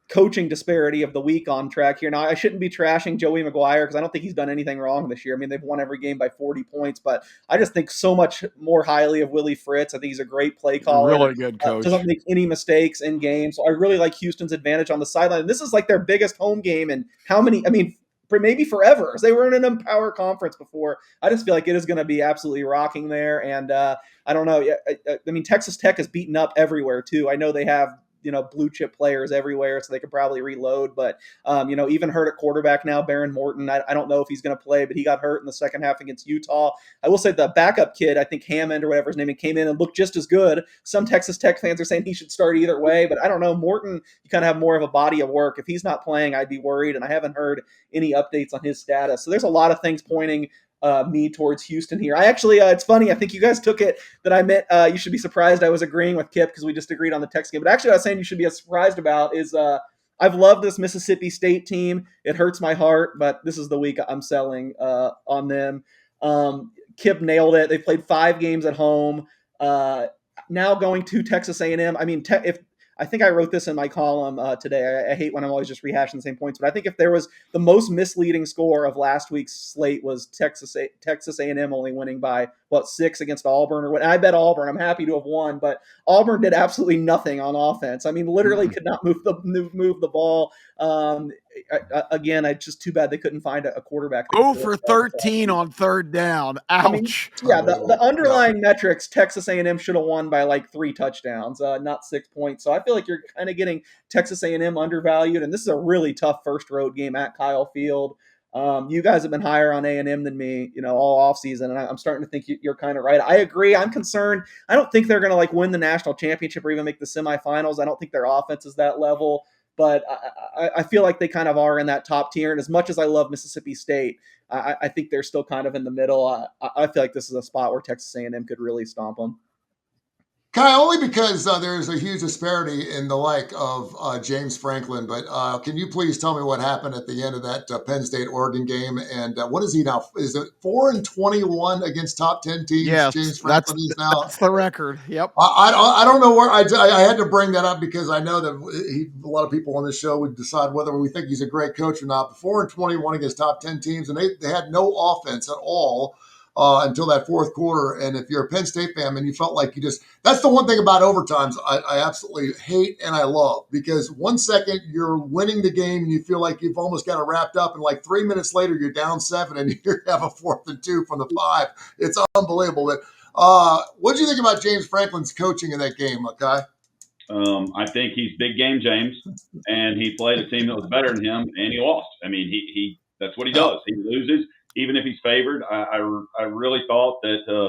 coaching disparity of the week on track here. Now, I shouldn't be trashing Joey McGuire because I don't think he's done anything wrong this year. I mean, they've won every game by 40 points, but I just think so much more highly of Willie Fritz. I think he's a great play caller. Really good coach. Doesn't make any mistakes in games. So I really like Houston's advantage on the sideline. And this is like their biggest home game. And how many, I mean, maybe forever. They were in an Empower conference before. I just feel like it is going to be absolutely rocking there. And I don't know. I mean, Texas Tech is beaten up everywhere too. I know they have blue chip players everywhere, so they could probably reload. But even hurt at quarterback now, Baron Morton. I don't know if he's going to play, but he got hurt in the second half against Utah. I will say the backup kid, I think Hammond or whatever his name, came in and looked just as good. Some Texas Tech fans are saying he should start either way, but I don't know. Morton, you kind of have more of a body of work. If he's not playing, I'd be worried, and I haven't heard any updates on his status. So there's a lot of things pointing me towards Houston here. I actually, it's funny. I think you guys took it that I meant you should be surprised I was agreeing with Kip because we just agreed on the Texas game. But actually, what I was saying you should be as surprised about is I've loved this Mississippi State team. It hurts my heart, but this is the week I'm selling on them. Kip nailed it. They played 5 games at home. Now going to Texas A&M. I mean, I think I wrote this in my column today. I hate when I'm always just rehashing the same points, but I think if there was the most misleading score of last week's slate was Texas A&M only winning by 6 against Auburn or what. I bet Auburn. I'm happy to have won, but Auburn did absolutely nothing on offense. I mean, literally could not move the ball. Again, it's just too bad they couldn't find a quarterback. 0 for 13 on third down. Ouch. I mean, yeah, the underlying metrics, Texas A&M should have won by like 3 touchdowns, not 6 points. So I feel like you're kind of getting Texas A&M undervalued, and this is a really tough first road game at Kyle Field. You guys have been higher on A&M than me, all offseason, and I'm starting to think you're kind of right. I agree. I'm concerned. I don't think they're going to win the national championship or even make the semifinals. I don't think their offense is that level. But I feel like they kind of are in that top tier. And as much as I love Mississippi State, I think they're still kind of in the middle. I feel like this is a spot where Texas A&M could really stomp them. Kai, only because there's a huge disparity in the like of James Franklin. But can you please tell me what happened at the end of that Penn State-Oregon game? And what is he now? Is it 4-21 against top 10 teams? Yes, James Franklin is now. That's the record. Yep. I don't know where I had to bring that up because I know that a lot of people on this show would decide whether we think he's a great coach or not. But 4-21 against top 10 teams, and they had no offense at all. Until that fourth quarter. And if you're a Penn State fan, man, you felt like that's the one thing about overtimes I absolutely hate and I love, because 1 second you're winning the game and you feel like you've almost got it wrapped up, and like 3 minutes later you're down 7 and you have a 4th and 2 from the 5. It's unbelievable. But what do you think about James Franklin's coaching in that game, Kai? I think he's big game James, and he played a team that was better than him, and he lost. I mean, he that's what he does. He loses. Even if he's favored, I really thought that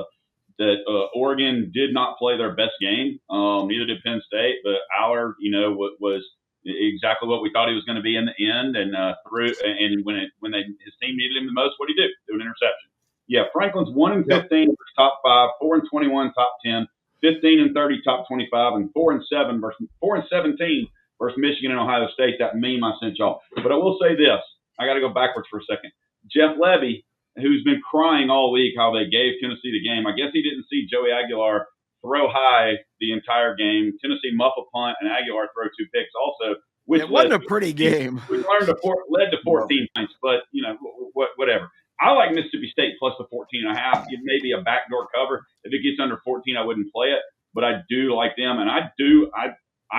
Oregon did not play their best game. Neither did Penn State, but Aller, was exactly what we thought he was going to be in the end. And when his team needed him the most, what did he do? Do an interception. Yeah, Franklin's 1-15 versus top 5, 4-21 top 10, 15-30 top 25, and 4-17 versus Michigan and Ohio State. That meme I sent y'all. But I will say this: I got to go backwards for a second. Jeff Levy, who's been crying all week how they gave Tennessee the game. I guess he didn't see Joey Aguilar throw high the entire game. Tennessee muff a punt, and Aguilar throw 2 picks also. Which it wasn't a pretty game. Which led to 14 points, but, whatever. I like Mississippi State plus the 14.5. It may be a backdoor cover. If it gets under 14, I wouldn't play it, but I do like them, and I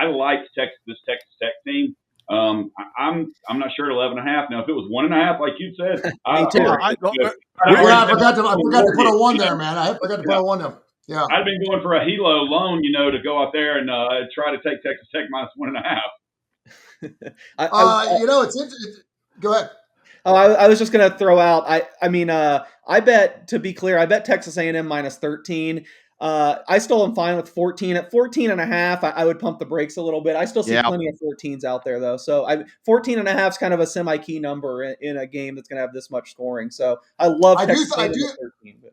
like this Texas Tech team. I'm not sure at 11.5. Now, if it was 1.5, like you said, I forgot to put a 1 there, man. I forgot to put a 1 there. Yeah, I've been going for a Hilo loan, to go out there and try to take Texas Tech minus 1.5. It's interesting. Go ahead. Oh, I was just going to throw out. I bet, to be clear, I bet Texas A&M minus 13. I still am fine with 14. At 14.5, I would pump the brakes a little bit. I still see plenty of 14s out there, though. So 14.5 is kind of a semi-key number in a game that's going to have this much scoring. So I love Texas A&M at 13.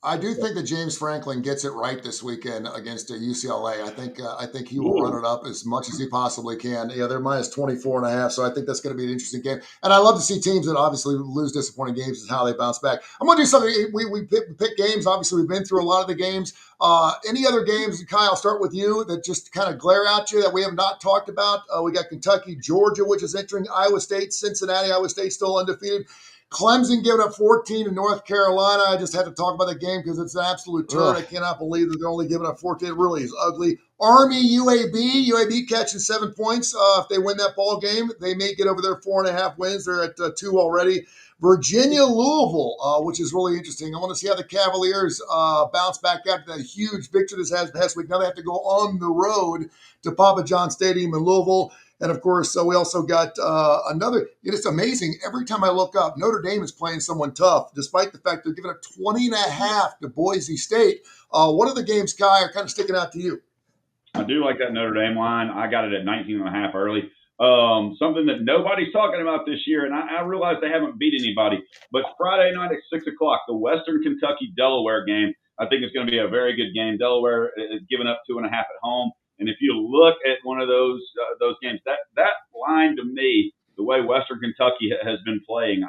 I do think that James Franklin gets it right this weekend against UCLA. I think he will run it up as much as he possibly can. Yeah, they're minus 24.5, so I think that's going to be an interesting game. And I love to see teams that obviously lose disappointing games and how they bounce back. I'm going to do something. We pick games. Obviously, we've been through a lot of the games. Any other games, Kai, I'll start with you, that just kind of glare at you that we have not talked about? We got Kentucky, Georgia, which is entering Iowa State, Cincinnati. Iowa State still undefeated. Clemson giving up 14 to North Carolina. I just had to talk about that game because it's an absolute turd. I cannot believe that they're only giving up 14. It really is ugly. Army, UAB catching 7 points. If they win that ball game, they may get over their 4.5 wins. They're at 2 already. Virginia, Louisville, which is really interesting. I want to see how the Cavaliers bounce back after that huge victory this has past week. Now they have to go on the road to Papa John Stadium in Louisville. And, of course, we also got another – it's amazing. Every time I look up, Notre Dame is playing someone tough, despite the fact they're giving up 20.5 to Boise State. What are the games, Kai, are kind of sticking out to you? I do like that Notre Dame line. I got it at 19.5 early. Something that nobody's talking about this year, and I realize they haven't beat anybody, but Friday night at 6 o'clock, the Western Kentucky-Delaware game, I think it's going to be a very good game. Delaware is giving up 2.5 at home. And if you look at one of those games, that line to me, the way Western Kentucky has been playing,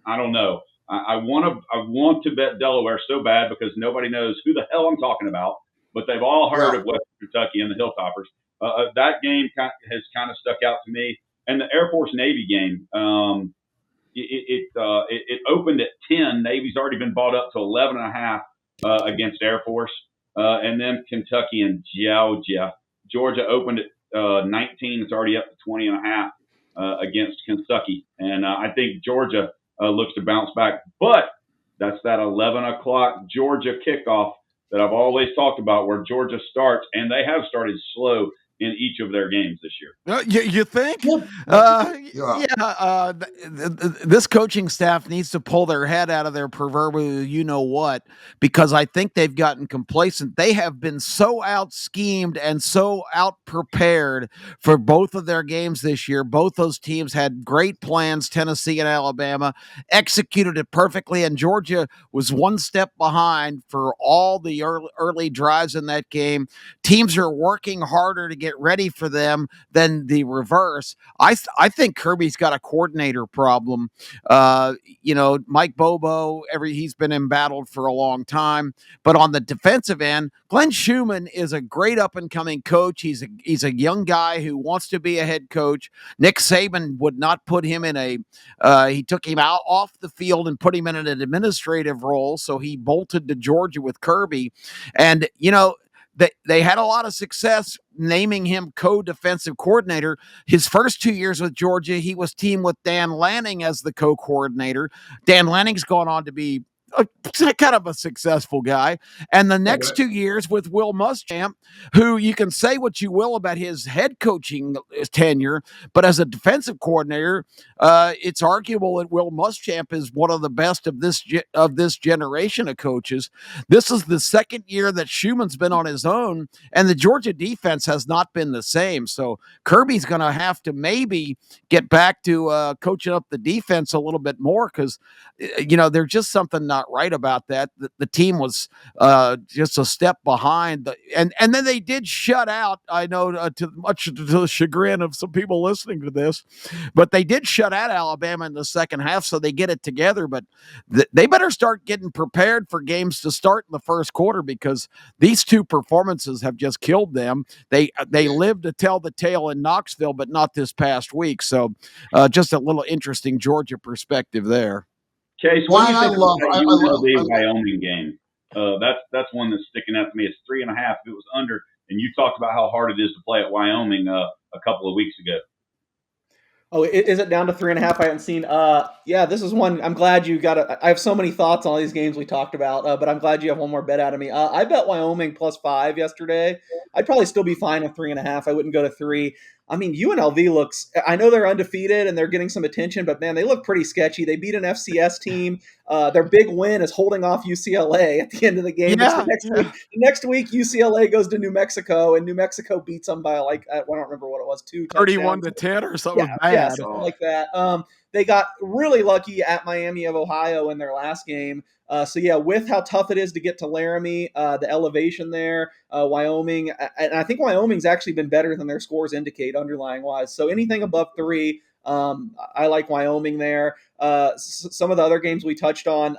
I don't know. I want to bet Delaware so bad because nobody knows who the hell I'm talking about, but they've all heard of Western Kentucky and the Hilltoppers. That game has kind of stuck out to me, and the Air Force Navy game. It opened at 10. Navy's already been bought up to 11.5 against Air Force. And then Kentucky and Georgia. Georgia opened at 19. It's already up to 20.5 against Kentucky. And I think Georgia looks to bounce back. But that's that 11 o'clock Georgia kickoff that I've always talked about where Georgia starts. And they have started slow in each of their games this year. You think? This coaching staff needs to pull their head out of their proverbial you-know-what, because I think they've gotten complacent. They have been so out-schemed and so out-prepared for both of their games this year. Both those teams had great plans, Tennessee and Alabama, executed it perfectly, and Georgia was one step behind for all the early drives in that game. Teams are working harder to get ready for them than the reverse. I think Kirby's got a coordinator problem. Mike Bobo, he's been embattled for a long time. But on the defensive end, Glenn Schumann is a great up-and-coming coach. He's a young guy who wants to be a head coach. Nick Saban would not put him in he took him out off the field and put him in an administrative role. So he bolted to Georgia with Kirby. And, they had a lot of success naming him co-defensive coordinator. His first 2 years with Georgia, he was teamed with Dan Lanning as the co-coordinator. Dan Lanning's gone on to be kind of a successful guy. And the next 2 years with Will Muschamp, who you can say what you will about his head coaching tenure, but as a defensive coordinator, it's arguable that Will Muschamp is one of the best of this generation of coaches. This is the second year that Schumann's been on his own, and the Georgia defense has not been the same. So Kirby's going to have to maybe get back to coaching up the defense a little bit more because, there's just something not right about that. The team was just a step behind, and then they did shut out. I know to the chagrin of some people listening to this, but they did shut out Alabama in the second half, so they get it together. But they better start getting prepared for games to start in the first quarter because these two performances have just killed them. They lived to tell the tale in Knoxville, but not this past week. So just a little interesting Georgia perspective there. Case, what do you think about the Wyoming game? That's one that's sticking out to me. It's 3.5. If it was under, and you talked about how hard it is to play at Wyoming a couple of weeks ago. Oh, is it down to 3.5? I haven't seen. Yeah, this is one. I'm glad you got it. I have so many thoughts on all these games we talked about, but I'm glad you have one more bet out of me. I bet Wyoming +5 yesterday. I'd probably still be fine with 3.5. I wouldn't go to 3. I mean, UNLV looks, I know they're undefeated and they're getting some attention, but man, they look pretty sketchy. They beat an FCS team. Their big win is holding off UCLA at the end of the game. Yeah. Next week, UCLA goes to New Mexico and New Mexico beats them by I don't remember what it was, 31-10 or something bad. Yeah, something like that. They got really lucky at Miami of Ohio in their last game. With how tough it is to get to Laramie, the elevation there, Wyoming, and I think Wyoming's actually been better than their scores indicate underlying wise. So anything above 3, I like Wyoming there. Some of the other games we touched on,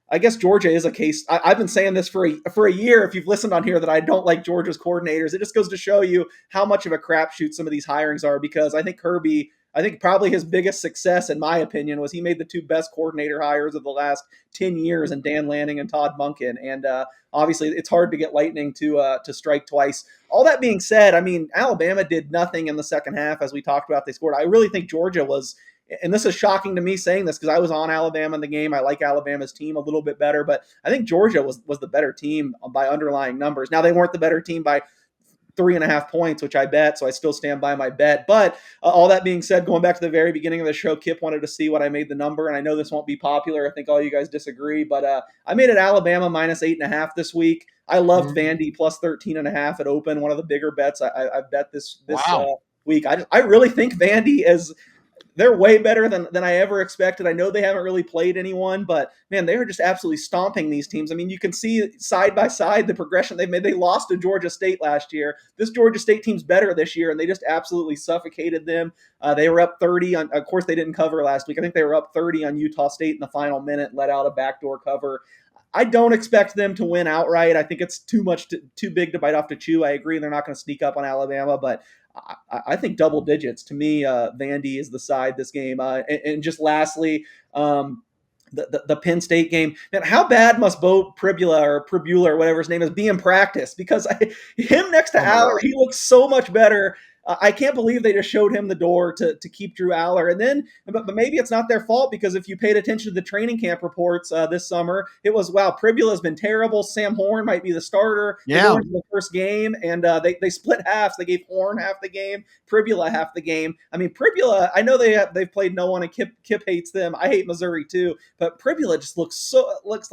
I guess Georgia is a case. I've been saying this for a year. If you've listened on here, that I don't like Georgia's coordinators. It just goes to show you how much of a crapshoot some of these hirings are. Because I think Kirby I think probably his biggest success, in my opinion, was he made the two best coordinator hires of the last 10 years in Dan Lanning and Todd Monken. And obviously, it's hard to get lightning to strike twice. All that being said, I mean, Alabama did nothing in the second half, as we talked about. They scored. I really think Georgia was, and this is shocking to me saying this because I was on Alabama in the game. I like Alabama's team a little bit better, but I think Georgia was the better team by underlying numbers. Now, they weren't the better team by 3.5 points, which I bet, so I still stand by my bet. But all that being said, going back to the very beginning of the show, Kip wanted to see what I made the number, and I know this won't be popular. I think all you guys disagree, but I made it Alabama minus 8.5 this week. I loved Vandy plus 13.5 at open, one of the bigger bets I bet this week. I really think Vandy is. They're way better than I ever expected. I know they haven't really played anyone, but man, they were just absolutely stomping these teams. I mean, you can see side by side the progression they've made. They lost to Georgia State last year. This Georgia State team's better this year, and they just absolutely suffocated them. They were up 30 on. Of course, they didn't cover last week. I think they were up 30 on Utah State in the final minute, let out a backdoor cover. I don't expect them to win outright. I think it's too big to bite off to chew. I agree they're not going to sneak up on Alabama, but I think double digits. To me, Vandy is the side this game. And just lastly, the Penn State game. Man, how bad must Bo Pribula or whatever his name is be in practice? Because him next to Aller, he looks so much better. I can't believe they just showed him the door to keep Drew Aller. And then, but maybe it's not their fault, because if you paid attention to the training camp reports this summer, it was, wow, Pribula's been terrible. Sam Horn might be the starter. Yeah. The first game, and they split halves. They gave Horn half the game, Pribula half the game. I mean, Pribula, I know they've played no one, and Kip hates them. I hate Missouri too, but Pribula just looks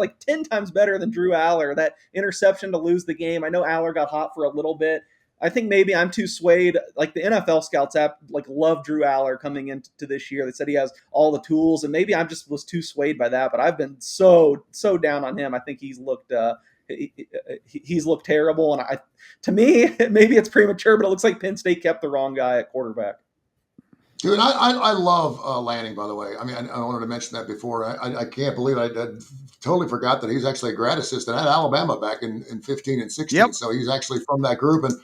like 10 times better than Drew Aller. That interception to lose the game. I know Aller got hot for a little bit. I think maybe I'm too swayed. Like the NFL scouts app, love Drew Aller coming into this year. They said he has all the tools, and maybe I just was too swayed by that. But I've been so down on him. I think he's looked terrible, and to me, maybe it's premature, but it looks like Penn State kept the wrong guy at quarterback. Dude, I love Lanning, by the way. I mean, I wanted to mention that before. I can't believe I totally forgot that he's actually a grad assistant at Alabama back in 15 and 16. Yep. So he's actually from that group. And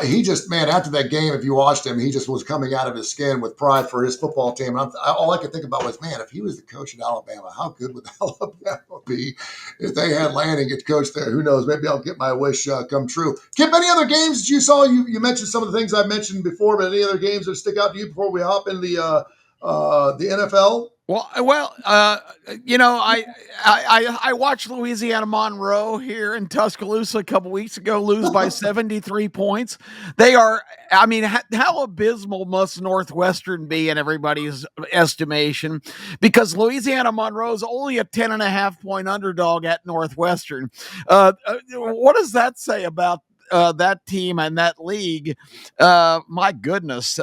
he just, man, after that game, if you watched him, he just was coming out of his skin with pride for his football team. And all I could think about was, man, if he was the coach at Alabama, how good would Alabama be if they had Lanning get coach there? Who knows? Maybe I'll get my wish come true. Kip, any other games that you saw? You mentioned some of the things I mentioned before, but any other games that stick out to you before we hop in the NFL? Well, I watched Louisiana Monroe here in Tuscaloosa a couple weeks ago lose by 73 points. They are, I mean, how abysmal must Northwestern be in everybody's estimation? Because Louisiana Monroe is only a 10.5 point underdog at Northwestern. What does that say about that team and that league? My goodness,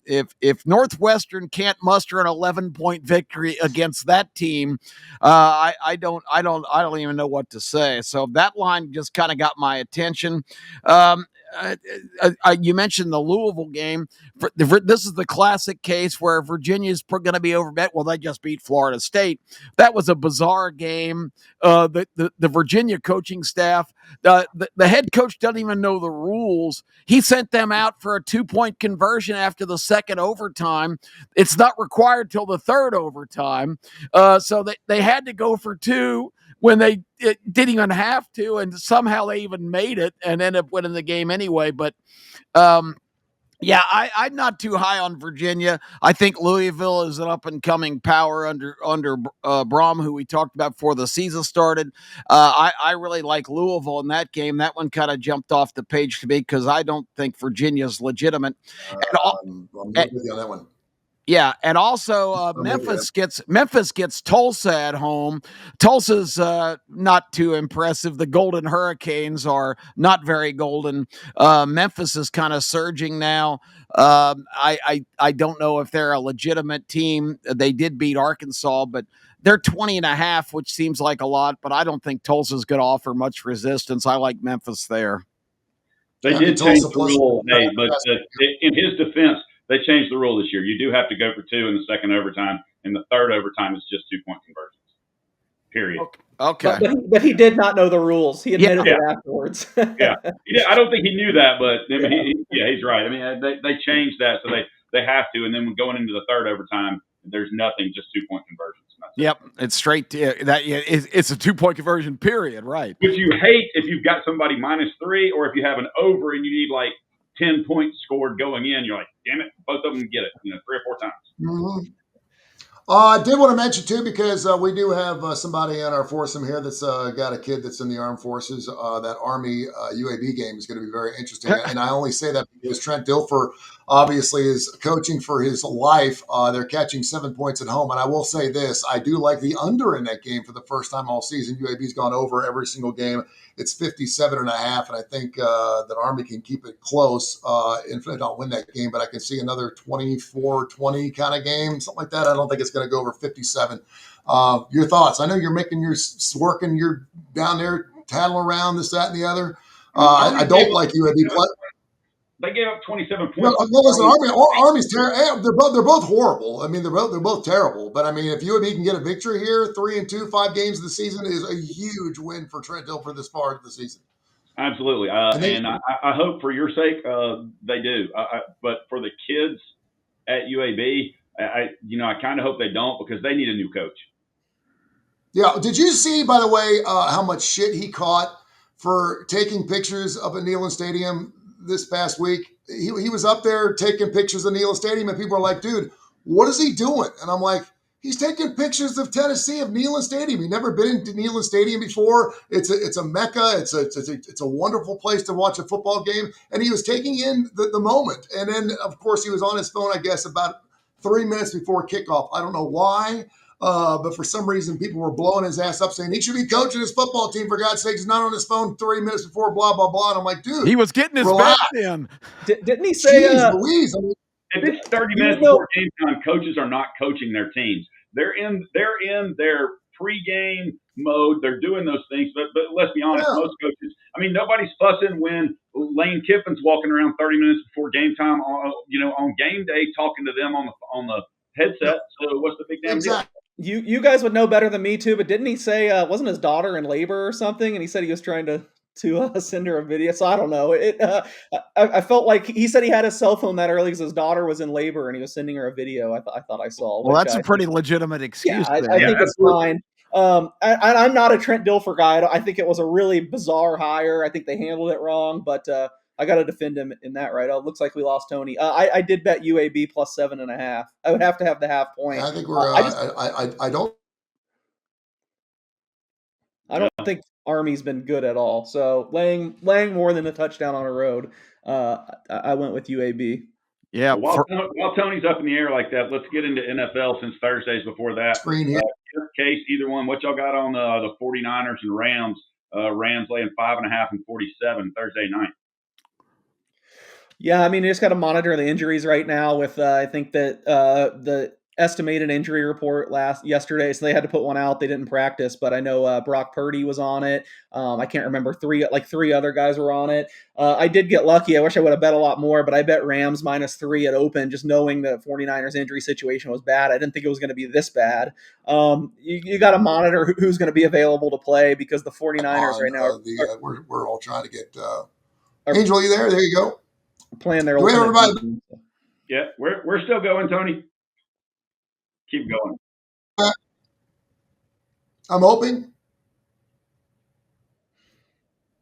if Northwestern can't muster an 11-point victory against that team, I don't even know what to say. So that line just kind of got my attention. You mentioned the Louisville game. This is the classic case where Virginia's going to be overbet. Well, they just beat Florida State. That was a bizarre game. The Virginia coaching staff, the head coach doesn't even know the rules. He sent them out for a 2-point conversion after the second overtime. It's not required till the third overtime. So they had to go for 2 when they didn't even have to, and somehow they even made it and ended up winning the game anyway. But yeah, I'm not too high on Virginia. I think Louisville is an up-and-coming power under Brom, who we talked about before the season started. I really like Louisville in that game. That one kind of jumped off the page to me because I don't think Virginia's legitimate. I'm with you on that one. Yeah, and also Memphis gets Tulsa at home. Tulsa's not too impressive. The Golden Hurricanes are not very golden. Memphis is kind of surging now. I don't know if they're a legitimate team. They did beat Arkansas, but they're 20.5, which seems like a lot. But I don't think Tulsa's going to offer much resistance. I like Memphis there. They did change the rule, but in his defense, they changed the rule this year. You do have to go for 2 in the second overtime, and the third overtime is just 2-point conversions. Period. Okay. But he did not know the rules. He admitted it afterwards. Yeah, I don't think he knew that, but I mean, he's right. I mean, they changed that, so they have to. And then going into the third overtime, there's nothing, just 2-point conversions. Yep, it's straight to that. It's a 2-point conversion, period. Right. Which you hate if you've got somebody -3, or if you have an over and you need like 10 points scored going in. You're like, damn it, both of them get it, 3 or 4 times. Mm-hmm. I did want to mention too, because we do have somebody in our foursome here that's got a kid that's in the armed forces. That Army UAB game is going to be very interesting. And I only say that because Trent Dilfer obviously is coaching for his life. They're catching 7 points at home. And I will say this, I do like the under in that game for the first time all season. UAB's gone over every single game. It's 57.5. And I think that Army can keep it close. In fact, not win that game, but I can see another 24-20 kind of game, something like that. I don't think it's going to go over 57. Your thoughts? I know you're making your work and you're down there tattling around this, that, and the other. I don't like UAB play. They gave up 27 points. Well, listen, Army's terrible. They're both horrible. I mean, they're both terrible. But I mean, if UAB can get a victory here, 3-2, 5 games of the season is a huge win for Trent Dilfer this far into the season. Absolutely, and I hope for your sake they do. But for the kids at UAB, I kind of hope they don't, because they need a new coach. Yeah. Did you see, by the way, how much shit he caught for taking pictures up at Neyland Stadium this past week? He was up there taking pictures of Neyland Stadium, and people are like, dude, what is he doing? And I'm like, he's taking pictures of Tennessee, of Neyland Stadium. He's never been into Neyland Stadium before. It's a mecca. It's a wonderful place to watch a football game. And he was taking in the moment. And then, of course, he was on his phone, I guess, about 3 minutes before kickoff. I don't know why. But for some reason, people were blowing his ass up, saying he should be coaching his football team, for God's sake. He's not on his phone 3 minutes before, blah, blah, blah. And I'm like, dude. He was getting his back in. Didn't he say? Jeez Louise. I mean, if it's 30 minutes before game time, coaches are not coaching their teams. They're in their pregame mode. They're doing those things. But let's be honest, most coaches, I mean, nobody's fussing when Lane Kiffin's walking around 30 minutes before game time on game day, talking to them on the headset. So what's the big damn deal? You guys would know better than me too, but didn't he say wasn't his daughter in labor or something? And he said he was trying to send her a video. So I don't know. I felt like he said he had his cell phone that early because his daughter was in labor and he was sending her a video. I thought I saw. Well, that's a pretty legitimate excuse. Yeah, I think it's fine. I'm not a Trent Dilfer guy. I think it was a really bizarre hire. I think they handled it wrong, but I got to defend him in that. Right? Oh, it looks like we lost Tony. I did bet UAB plus 7.5. I would have to have the half point. I think we're. I don't think Army's been good at all. So laying more than a touchdown on a road, I went with UAB. Yeah. While Tony's up in the air like that, let's get into NFL since Thursday's before that. Screen here. Case, either one. What y'all got on the 49ers and Rams? Rams laying 5.5 and 47 Thursday night. Yeah, I mean, you just got to monitor the injuries right now. With I think that the estimated injury report yesterday, so they had to put one out. They didn't practice, but I know Brock Purdy was on it. I can't remember three other guys were on it. I did get lucky. I wish I would have bet a lot more, but I bet Rams -3 at open, just knowing the 49ers injury situation was bad. I didn't think it was going to be this bad. You got to monitor who's going to be available to play, because the 49ers right now we're all trying to get Angel. Are you there? There you go. Playing their everybody. Yeah, we're still going, Tony. Keep going. I'm hoping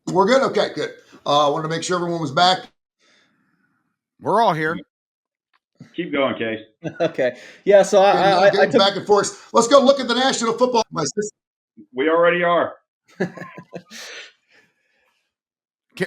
we're good. Okay, good. I wanted to make sure everyone was back. We're all here. Keep going, Case. Okay. Yeah, so I took back and forth. Let's go look at the National Football. My sister. We already are.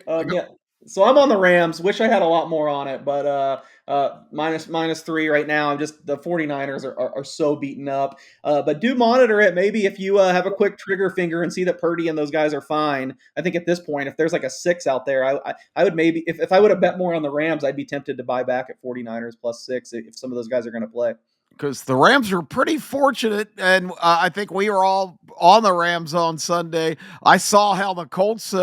Yeah. So I'm on the Rams. Wish I had a lot more on it, but -3 right now. I'm just, the 49ers are so beaten up. But do monitor it. Maybe if you have a quick trigger finger and see that Purdy and those guys are fine. I think at this point, if there's like a 6 out there, I would maybe, if I would have bet more on the Rams, I'd be tempted to buy back at 49ers +6 if some of those guys are going to play. Because the Rams were pretty fortunate, and I think we were all on the Rams on Sunday. I saw how the Colts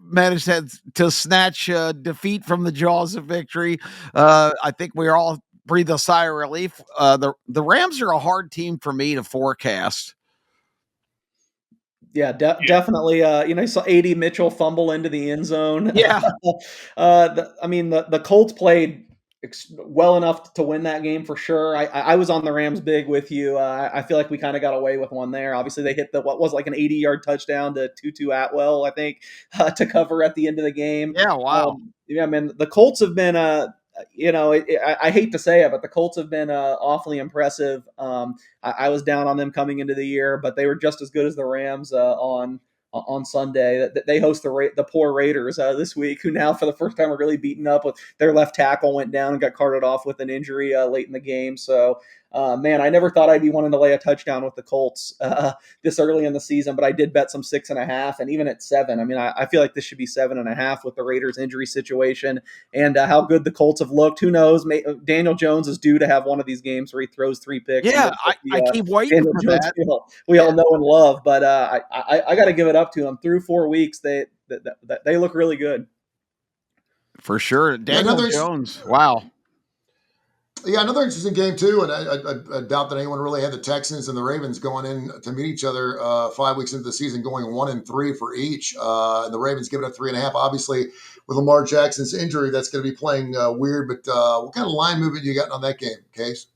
managed to snatch defeat from the jaws of victory. I think we all breathed a sigh of relief. The Rams are a hard team for me to forecast. Yeah, definitely. You saw A.D. Mitchell fumble into the end zone. Yeah. The Colts played well enough to win that game for sure. I was on the Rams big with you. I feel like we kind of got away with one there. Obviously, they hit what was like an 80-yard touchdown to Tutu Atwell, I think, to cover at the end of the game. Yeah, wow. Yeah, man, the Colts have been I hate to say it, but the Colts have been awfully impressive. I was down on them coming into the year, but they were just as good as the Rams on Sunday. They host the poor Raiders this week, who now for the first time are really beaten up. With their left tackle went down and got carted off with an injury late in the game. So, man, I never thought I'd be wanting to lay a touchdown with the Colts this early in the season, but I did bet some 6.5, and even at 7. I mean, I feel like this should be 7.5 with the Raiders injury situation and how good the Colts have looked. Who knows? Daniel Jones is due to have one of these games where he throws 3 picks. Yeah, I keep waiting Daniel for Jones that. we all know and love, but I got to give it up to them. Through 4 weeks, they look really good. For sure. Daniel Jones. Wow. Yeah, another interesting game too, and I doubt that anyone really had the Texans and the Ravens going in to meet each other 5 weeks into the season, going 1-3 for each. And the Ravens giving up 3.5. Obviously, with Lamar Jackson's injury, that's going to be playing weird. But what kind of line movement you got on that game, Case?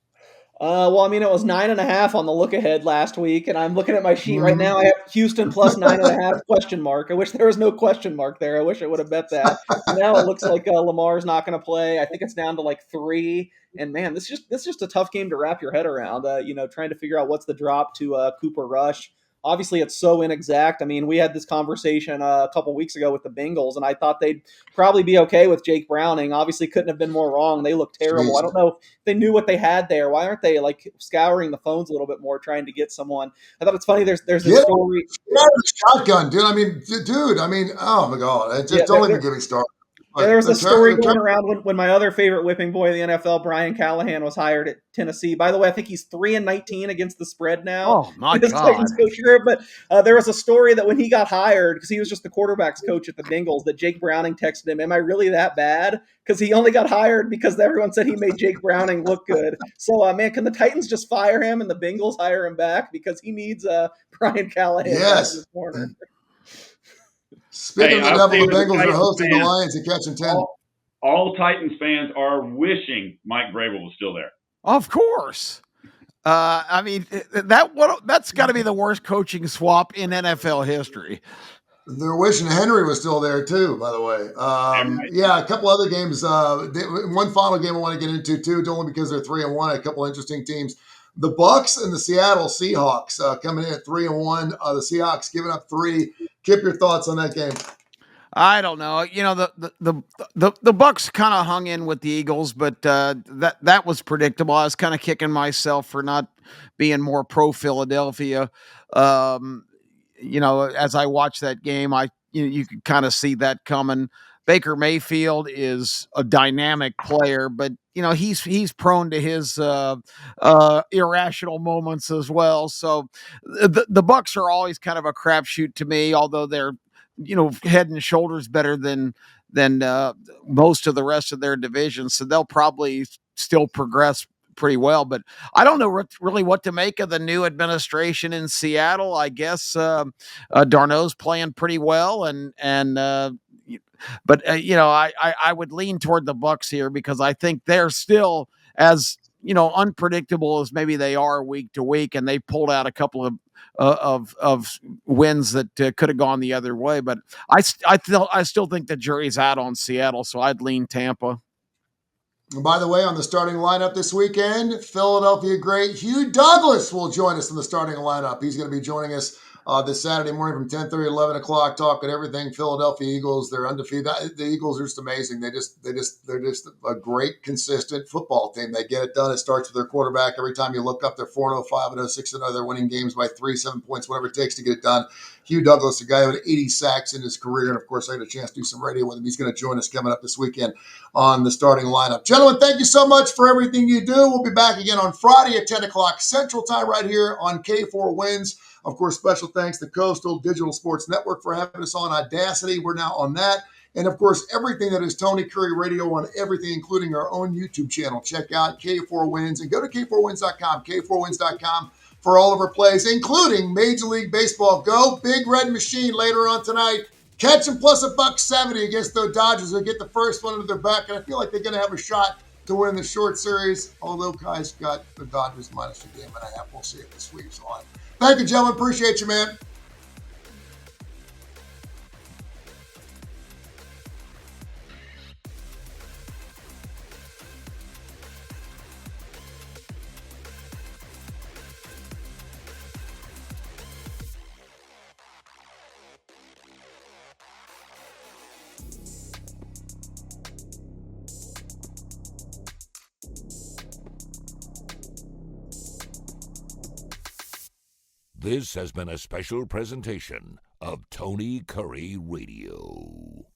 Well, I mean, it was 9.5 on the look ahead last week, and I'm looking at my sheet right now. I have Houston plus 9.5 question mark. I wish there was no question mark there. I wish I would have bet that. Now it looks like Lamar's not going to play. I think it's down to like 3. And man, this is just a tough game to wrap your head around. Trying to figure out what's the drop to Cooper Rush. Obviously, it's so inexact. I mean, we had this conversation a couple weeks ago with the Bengals, and I thought they'd probably be okay with Jake Browning. Obviously, couldn't have been more wrong. They look terrible. Jeez. I don't know if they knew what they had there. Why aren't they like scouring the phones a little bit more, trying to get someone? I thought it's funny. There's this story. Yeah, the shotgun, dude. I mean, oh my God! Don't even get me started. Yeah, there was a story going around when my other favorite whipping boy of the NFL, Brian Callahan, was hired at Tennessee. By the way, I think he's 3-19 against the spread now. Oh my God! But there was a story that when he got hired, because he was just the quarterbacks coach at the Bengals, that Jake Browning texted him, "Am I really that bad?" Because he only got hired because everyone said he made Jake Browning look good. So, man, can the Titans just fire him and the Bengals hire him back because he needs Brian Callahan in his corner? Speaking of the devil, the Bengals are hosting the Lions and catching 10. All Titans fans are wishing Mike Vrabel was still there. Of course. I mean, that's got to be the worst coaching swap in NFL history. They're wishing Henry was still there too, by the way. Yeah, a couple other games. One final game I want to get into too, only because they're 3-1. A couple interesting teams. The Bucks and the Seattle Seahawks coming in at 3-1. The Seahawks giving up 3. Kip, your thoughts on that game? I don't know. You know, the Bucks kind of hung in with the Eagles, but that was predictable. I was kind of kicking myself for not being more pro Philadelphia. As I watched that game, you could kind of see that coming. Baker Mayfield is a dynamic player, but he's prone to his irrational moments as well. So the Bucks are always kind of a crapshoot to me, although they're head and shoulders better than most of the rest of their division. So they'll probably still progress pretty well, but I don't know really what to make of the new administration in Seattle. I guess Darno's playing pretty well, but I would lean toward the Bucks here because I think they're still as unpredictable as maybe they are week to week, and they pulled out a couple of wins that could have gone the other way. But I still think the jury's out on Seattle, so I'd lean Tampa. And by the way, on the starting lineup this weekend, Philadelphia great Hugh Douglas will join us in the starting lineup. He's going to be joining us this Saturday morning from 10:30 to 11 o'clock, talking everything Philadelphia Eagles. They're undefeated. The Eagles are just amazing. They're just a great, consistent football team. They get it done. It starts with their quarterback. Every time you look up, they're 4-0, 5-0, 6-0. They're winning games by 3, 7 points, whatever it takes to get it done. Hugh Douglas, a guy with 80 sacks in his career, and of course, I had a chance to do some radio with him. He's going to join us coming up this weekend on the starting lineup. Gentlemen, thank you so much for everything you do. We'll be back again on Friday at 10 o'clock Central Time right here on K4Wins. Of course, special thanks to Coastal Digital Sports Network for having us on Audacity. We're now on that. And, of course, everything that is Tony Curre Radio on everything, including our own YouTube channel. Check out K4Wins and go to K4Wins.com, K4Wins.com for all of our plays, including Major League Baseball. Go Big Red Machine later on tonight. Catch them plus $170 against the Dodgers. They'll get the first one into their back, and I feel like they're going to have a shot to win the short series, although Kai's got the Dodgers minus a game and a half. We'll see if the sweep's on. Thank you, gentlemen. Appreciate you, man. This has been a special presentation of Tony Kurre Radio.